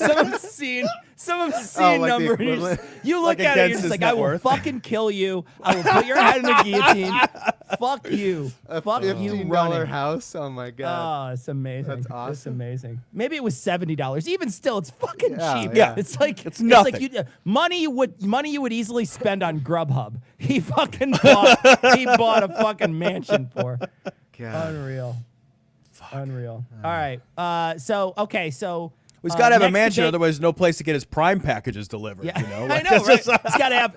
Some obscene number. You look at it, and you're just like, I will fucking kill you. I will put your head in a guillotine. Fuck you. Fuck you. $15 house. Oh my god. Oh, it's amazing. That's awesome. It's amazing. Maybe it was $70. Even still, it's fucking cheap. Yeah. It's like it's nothing. It's like money you would easily spend on Grubhub. He bought a fucking mansion for. God. Unreal. All right. So he's got to have a mansion, otherwise no place to get his Prime packages delivered. Yeah, you know? I know, right? He's got to have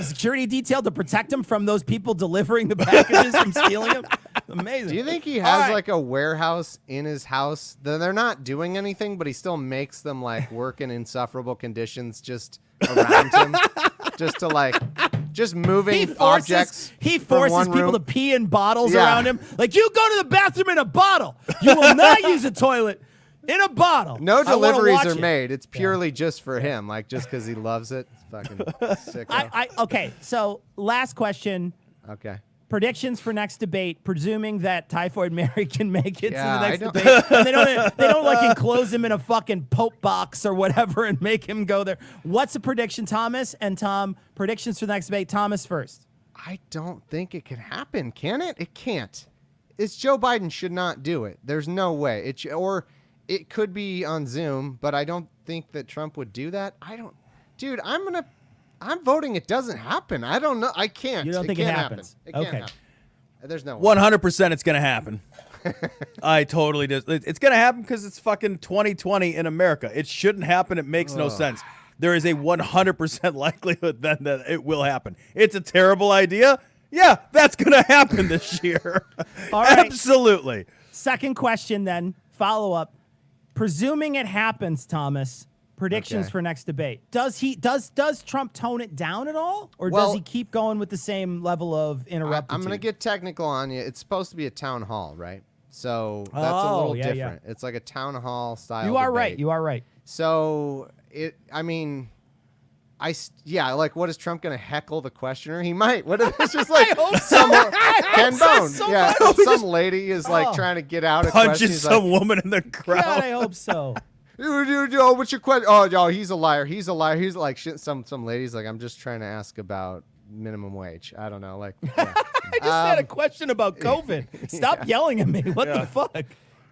a security detail to protect him from those people delivering the packages from stealing them. Amazing. Do you think he has like a warehouse in his house? They're not doing anything, but he still makes them like work in insufferable conditions just around him, just to like. Just moving objects. He forces people to pee in bottles around him. Like, you go to the bathroom in a bottle. You will not use a toilet in a bottle. No deliveries are made. It's purely just for him. Like, just because he loves it. It's fucking sick. Okay, so last question. Okay. Predictions for next debate, presuming that Typhoid Mary can make it to the next debate. And they don't like enclose him in a fucking Pope box or whatever and make him go there. What's a prediction, Thomas? And Tom, predictions for the next debate. Thomas first. I don't think it can happen, can it? It can't. It's Joe Biden should not do it. There's no way. Or it could be on Zoom, but I don't think that Trump would do that. Dude, I'm voting it doesn't happen. I don't know. I can't. You don't think it happens? It can't happen. There's no way. 100% it's going to happen. I totally do. It's going to happen because it's fucking 2020 in America. It shouldn't happen. It makes no sense. There is a 100% likelihood then that it will happen. It's a terrible idea. Yeah, that's going to happen this year. All right. Absolutely. Second question then, follow-up. Presuming it happens, Thomas, predictions for next debate. Does Trump tone it down at all, or does he keep going with the same level of interruption? I'm going to get technical on you. It's supposed to be a town hall, right? So that's a little different. Yeah. It's like a town hall style. You are debate. right. You are right. So like, what is Trump going to heckle the questioner? He might. What if it's just like some Ken Bone? Some lady is like trying to get out a question. Punches some woman in the crowd. God, I hope so. What's your question? Oh, he's a liar. He's a liar. He's like shit. Some ladies like, I'm just trying to ask about minimum wage. I don't know. Like, I just had a question about COVID. Stop yelling at me. What the fuck?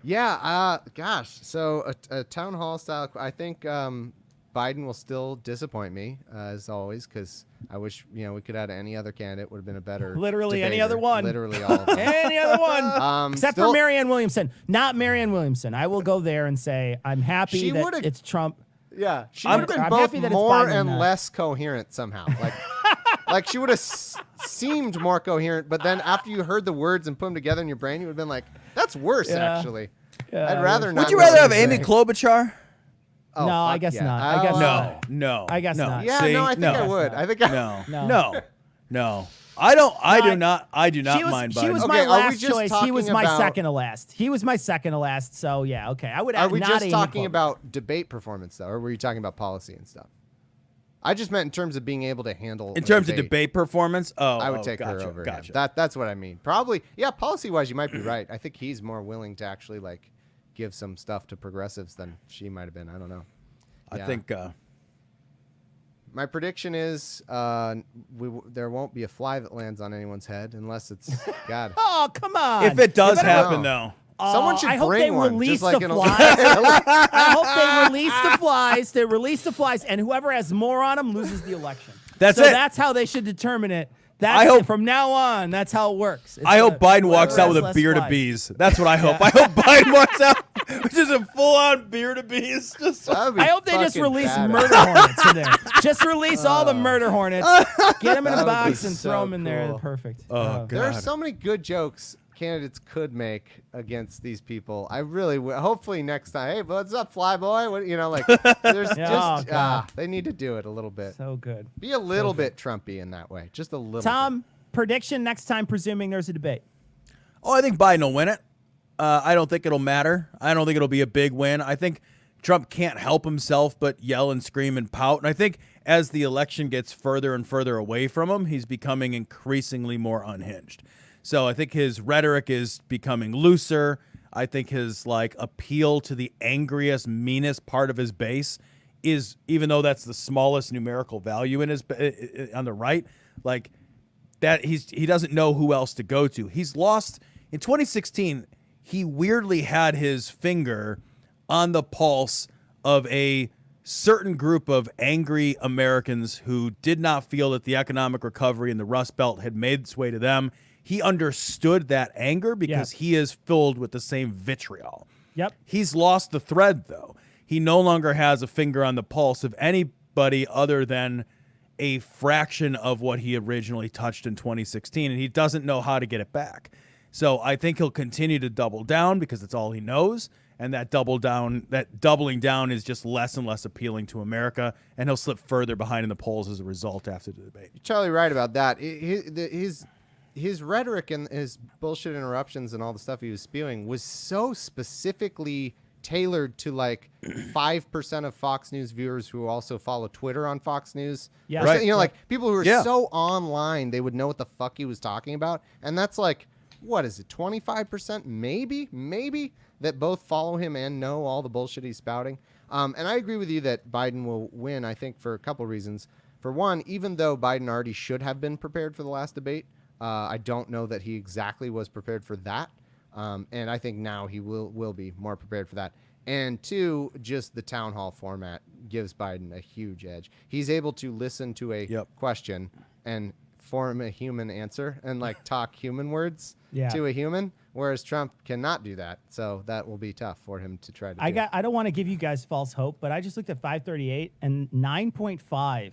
Yeah. Gosh. So a town hall style. I think Biden will still disappoint me as always, because I wish we could have any other candidate would have been a better. Literally debater. any other one. Literally all of them. Any other one. Except for Marianne Williamson. Not Marianne Williamson. I will go there and say I'm happy that it's Trump. Yeah, she would have been both more and less coherent somehow. Like she would have seemed more coherent, but then after you heard the words and put them together in your brain, you would have been like, "That's worse, actually." Yeah, I'd rather not. Would you rather have Amy Klobuchar? Oh, No, I fuck guess yeah. not. I guess Oh. not. No. I guess no. not. Yeah, See? no, I think I would. I think No. No. No. I don't. I No, do not. I do not mind She Biden. was Okay, my are we last just choice. He was talking my about- second to last. He was my second to last. So yeah, okay. I would. Are we not just Amy talking Klobuchar. about debate performance, though, or were you talking about policy and stuff? I just meant in terms of being able to handle. In a terms of debate performance, I would take gotcha, her over gotcha. him. That's what I mean. Probably, yeah. Policy-wise, you might be right. I think he's more willing to actually like give some stuff to progressives than she might have been. I don't know. I Yeah. think. My prediction is there won't be a fly that lands on anyone's head unless it's God. Oh come on! If it does You better- happen, know. though, Someone should I hope bring they one, release just like the an flies. I hope they release the flies. They release the flies, and whoever has more on them loses the election. That's so it. That's how they should determine it. That's I hope- from now on. That's how it works. It's I hope Biden walks whoever out with has a less beard of flies. bees. That's what I hope. I hope Biden walks out with just a full-on beard of bees. Just That'd be I hope they just fucking release badass. murder hornets in there. Just release all the murder hornets. Get them in a That would box be and so throw them in there. cool. Perfect. Oh, God. There are so many good jokes candidates could make against these people. I really would. Hopefully next time. Hey, what's up, fly boy? What like? There's Yeah, just oh, God. they need to do it a little bit. So good. Be a little bit Trumpy in that way, just a little. Tom, prediction next time, presuming there's a debate. Oh, I think Biden will win it. I don't think it'll matter. I don't think it'll be a big win. I think Trump can't help himself but yell and scream and pout. And I think as the election gets further and further away from him, he's becoming increasingly more unhinged. So I think his rhetoric is becoming looser. I think his appeal to the angriest, meanest part of his base is, even though that's the smallest numerical value in his on the right, that he doesn't know who else to go to. He's lost in 2016. He weirdly had his finger on the pulse of a certain group of angry Americans who did not feel that the economic recovery in the Rust Belt had made its way to them. He understood that anger because he is filled with the same vitriol. Yep. He's lost the thread, though. He no longer has a finger on the pulse of anybody other than a fraction of what he originally touched in 2016, and he doesn't know how to get it back. So I think he'll continue to double down because it's all he knows, and that doubling down is just less and less appealing to America, and he'll slip further behind in the polls as a result after the debate. You're totally right about that. His rhetoric and his bullshit interruptions and all the stuff he was spewing was so specifically tailored to 5% of Fox News viewers who also follow Twitter on Fox News. Yeah. Or Right. people who are Yeah. so online, they would know what the fuck he was talking about. And that's what is it, 25% maybe that both follow him and know all the bullshit he's spouting. And I agree with you that Biden will win, I think, for a couple reasons. For one, even though Biden already should have been prepared for the last debate, I don't know that he exactly was prepared for that. And I think now he will be more prepared for that. And two, just the town hall format gives Biden a huge edge. He's able to listen to a question and form a human answer and talk human words to a human, whereas Trump cannot do that. So that will be tough for him to try to do. I don't want to give you guys false hope, but I just looked at 538 and 9.5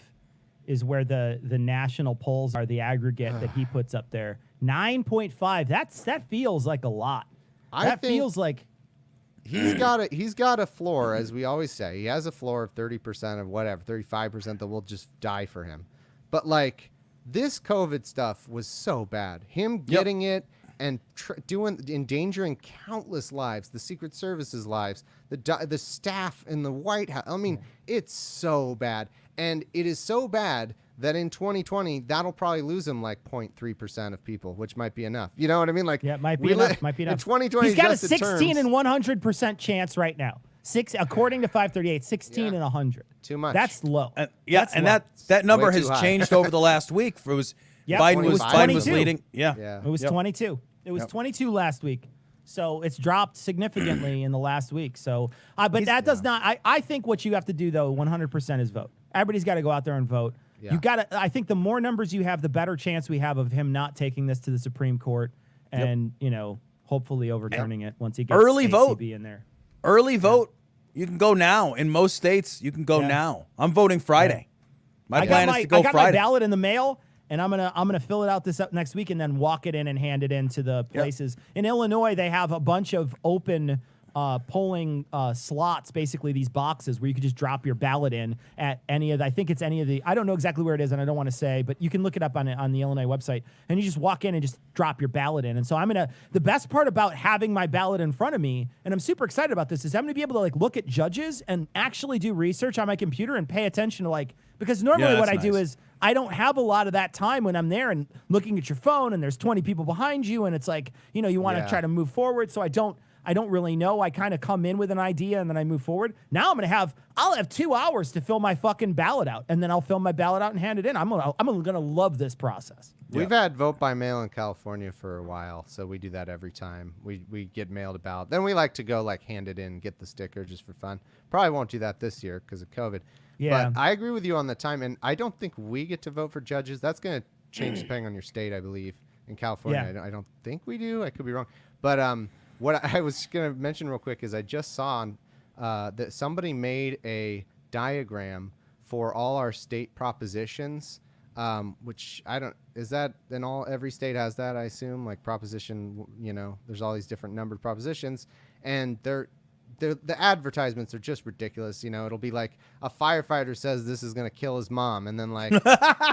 is where the national polls are, the aggregate that he puts up there. 9.5. That feels like a lot. I That think feels like he's got a floor, as we always say. He has a floor of 30% of whatever, 35% that will just die for him. But this COVID stuff was so bad. Him getting it and endangering countless lives, the Secret Service's lives, the staff in the White House. I mean, it's so bad. And it is so bad that in 2020, that'll probably lose him 0.3% of people, which might be enough. You know what I mean? it might be enough. Might be enough. In 2020, he's got a just in 16 terms- and 100% chance right now. According to 538, 16 and 100. Too much. That's low. That's low. that number Way has too high. changed over the last week. It was Yep, Biden it was was 22. leading. Yeah. It was 22. It was 22 last week. So it's dropped significantly in the last week. So, but that does not. I think what you have to do though, 100% is vote. Everybody's got to go out there and vote. Yeah. You got to. I think the more numbers you have, the better chance we have of him not taking this to the Supreme Court and hopefully overturning it once he gets Early vote. ACB in there. Early vote. You can go now. In most states, you can go now. I'm voting Friday. My plan is to go I got my Friday. ballot in the mail, and I'm gonna fill it out next week, and then walk it in and hand it in to the places. In Illinois, they have a bunch of open polling slots, basically these boxes where you could just drop your ballot in at any of the, I think it's any of the, I don't know exactly where it is and I don't want to say, but you can look it up on the Illinois website and you just walk in and just drop your ballot in. And so the best part about having my ballot in front of me, and I'm super excited about this, is I'm gonna be able to like look at judges and actually do research on my computer and pay attention to like, because normally what I do is I don't have a lot of that time when I'm there and looking at your phone and there's 20 people behind you and it's like, you know, you want to try to move forward. So I don't really know. I kind of come in with an idea and then I move forward. Now I'll have 2 hours to fill my fucking ballot out, and then I'll fill my ballot out and hand it in. I'm gonna love this process. We've had vote by mail in California for a while, so we do that every time. We get mailed a ballot. Then we like to go like hand it in, get the sticker just for fun. Probably won't do that this year because of COVID. Yeah. But I agree with you on the time, and I don't think we get to vote for judges. That's going to change depending on your state, I believe. In California, I don't think we do. I could be wrong. But what I was going to mention real quick is I just saw that somebody made a diagram for all our state propositions, which I don't, is that in every state has that, I assume, like proposition, you know, there's all these different numbered propositions, and the advertisements are just ridiculous. You know, it'll be like a firefighter says this is going to kill his mom. And then like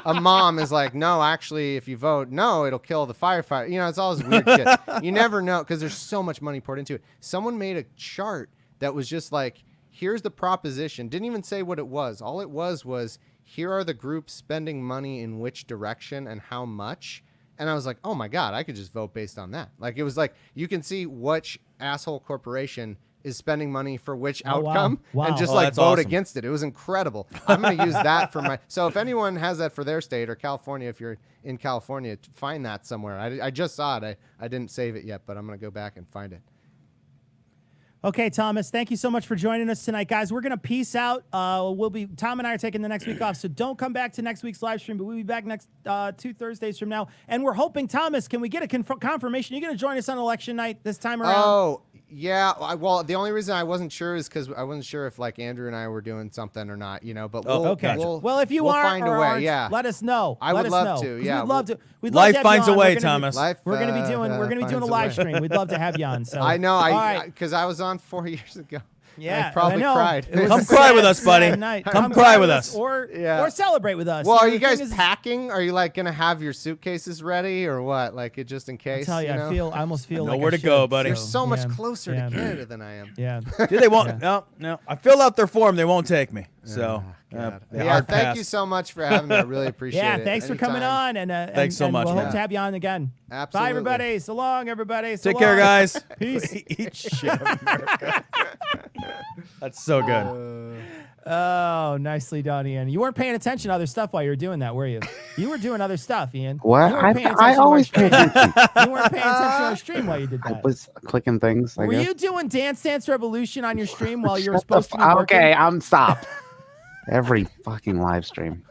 a mom is like, no, actually, if you vote no, it'll kill the firefighter. You know, it's all this weird shit. You never know because there's so much money poured into it. Someone made a chart that was just like, here's the proposition. Didn't even say what it was. All it was here are the groups spending money in which direction and how much. And I was like, oh my God, I could just vote based on that. Like, it was like, you can see which asshole corporation is spending money for which outcome and just like vote against it. It was incredible. I'm going to use that for so if anyone has that for their state or California, if you're in California, find that somewhere. I just saw it. I didn't save it yet, but I'm going to go back and find it. Okay, Thomas, thank you so much for joining us tonight, guys. We're going to peace out. Tom and I are taking the next week off, so don't come back to next week's live stream, but we'll be back next 2 Thursdays from now. And we're hoping, Thomas, can we get a confirmation? You're going to join us on election night this time around? Oh, yeah. Well, the only reason I wasn't sure is because I wasn't sure if like Andrew and I were doing something or not, you know, but well, if you we'll are find a way. Yeah. Let us know. I would love to. Yeah. We'd love to. Life finds a way, Thomas. We're going to be doing a live stream. We'd love to have you on. So I know. Because I was on 4 years ago. Yeah, I probably cried. Come cry with us, buddy. Come cry with us. Or celebrate with us. Well, are you guys packing? Are you like going to have your suitcases ready or what? Like it just in case? I tell you, I almost feel like nowhere to go, buddy. You're so much closer to Canada than I am. Yeah. They won't. No. I filled out their form. They won't take me. So. Thank you so much for having me. I really appreciate it. Yeah, thanks for coming on. And thanks so much. We'll hope to have you on again. Absolutely. Bye, everybody. So long, everybody. Take care, guys. Peace. Eat shit, America. That's so good. Oh, nicely done, Ian. You weren't paying attention to other stuff while you were doing that, were you? You were doing other stuff, Ian. What? I always pay attention. You weren't paying attention to our stream while you did that. I was clicking things. Were you doing Dance Dance Revolution on your stream while you were supposed to be working? Okay, I'm stopped. Every fucking live stream.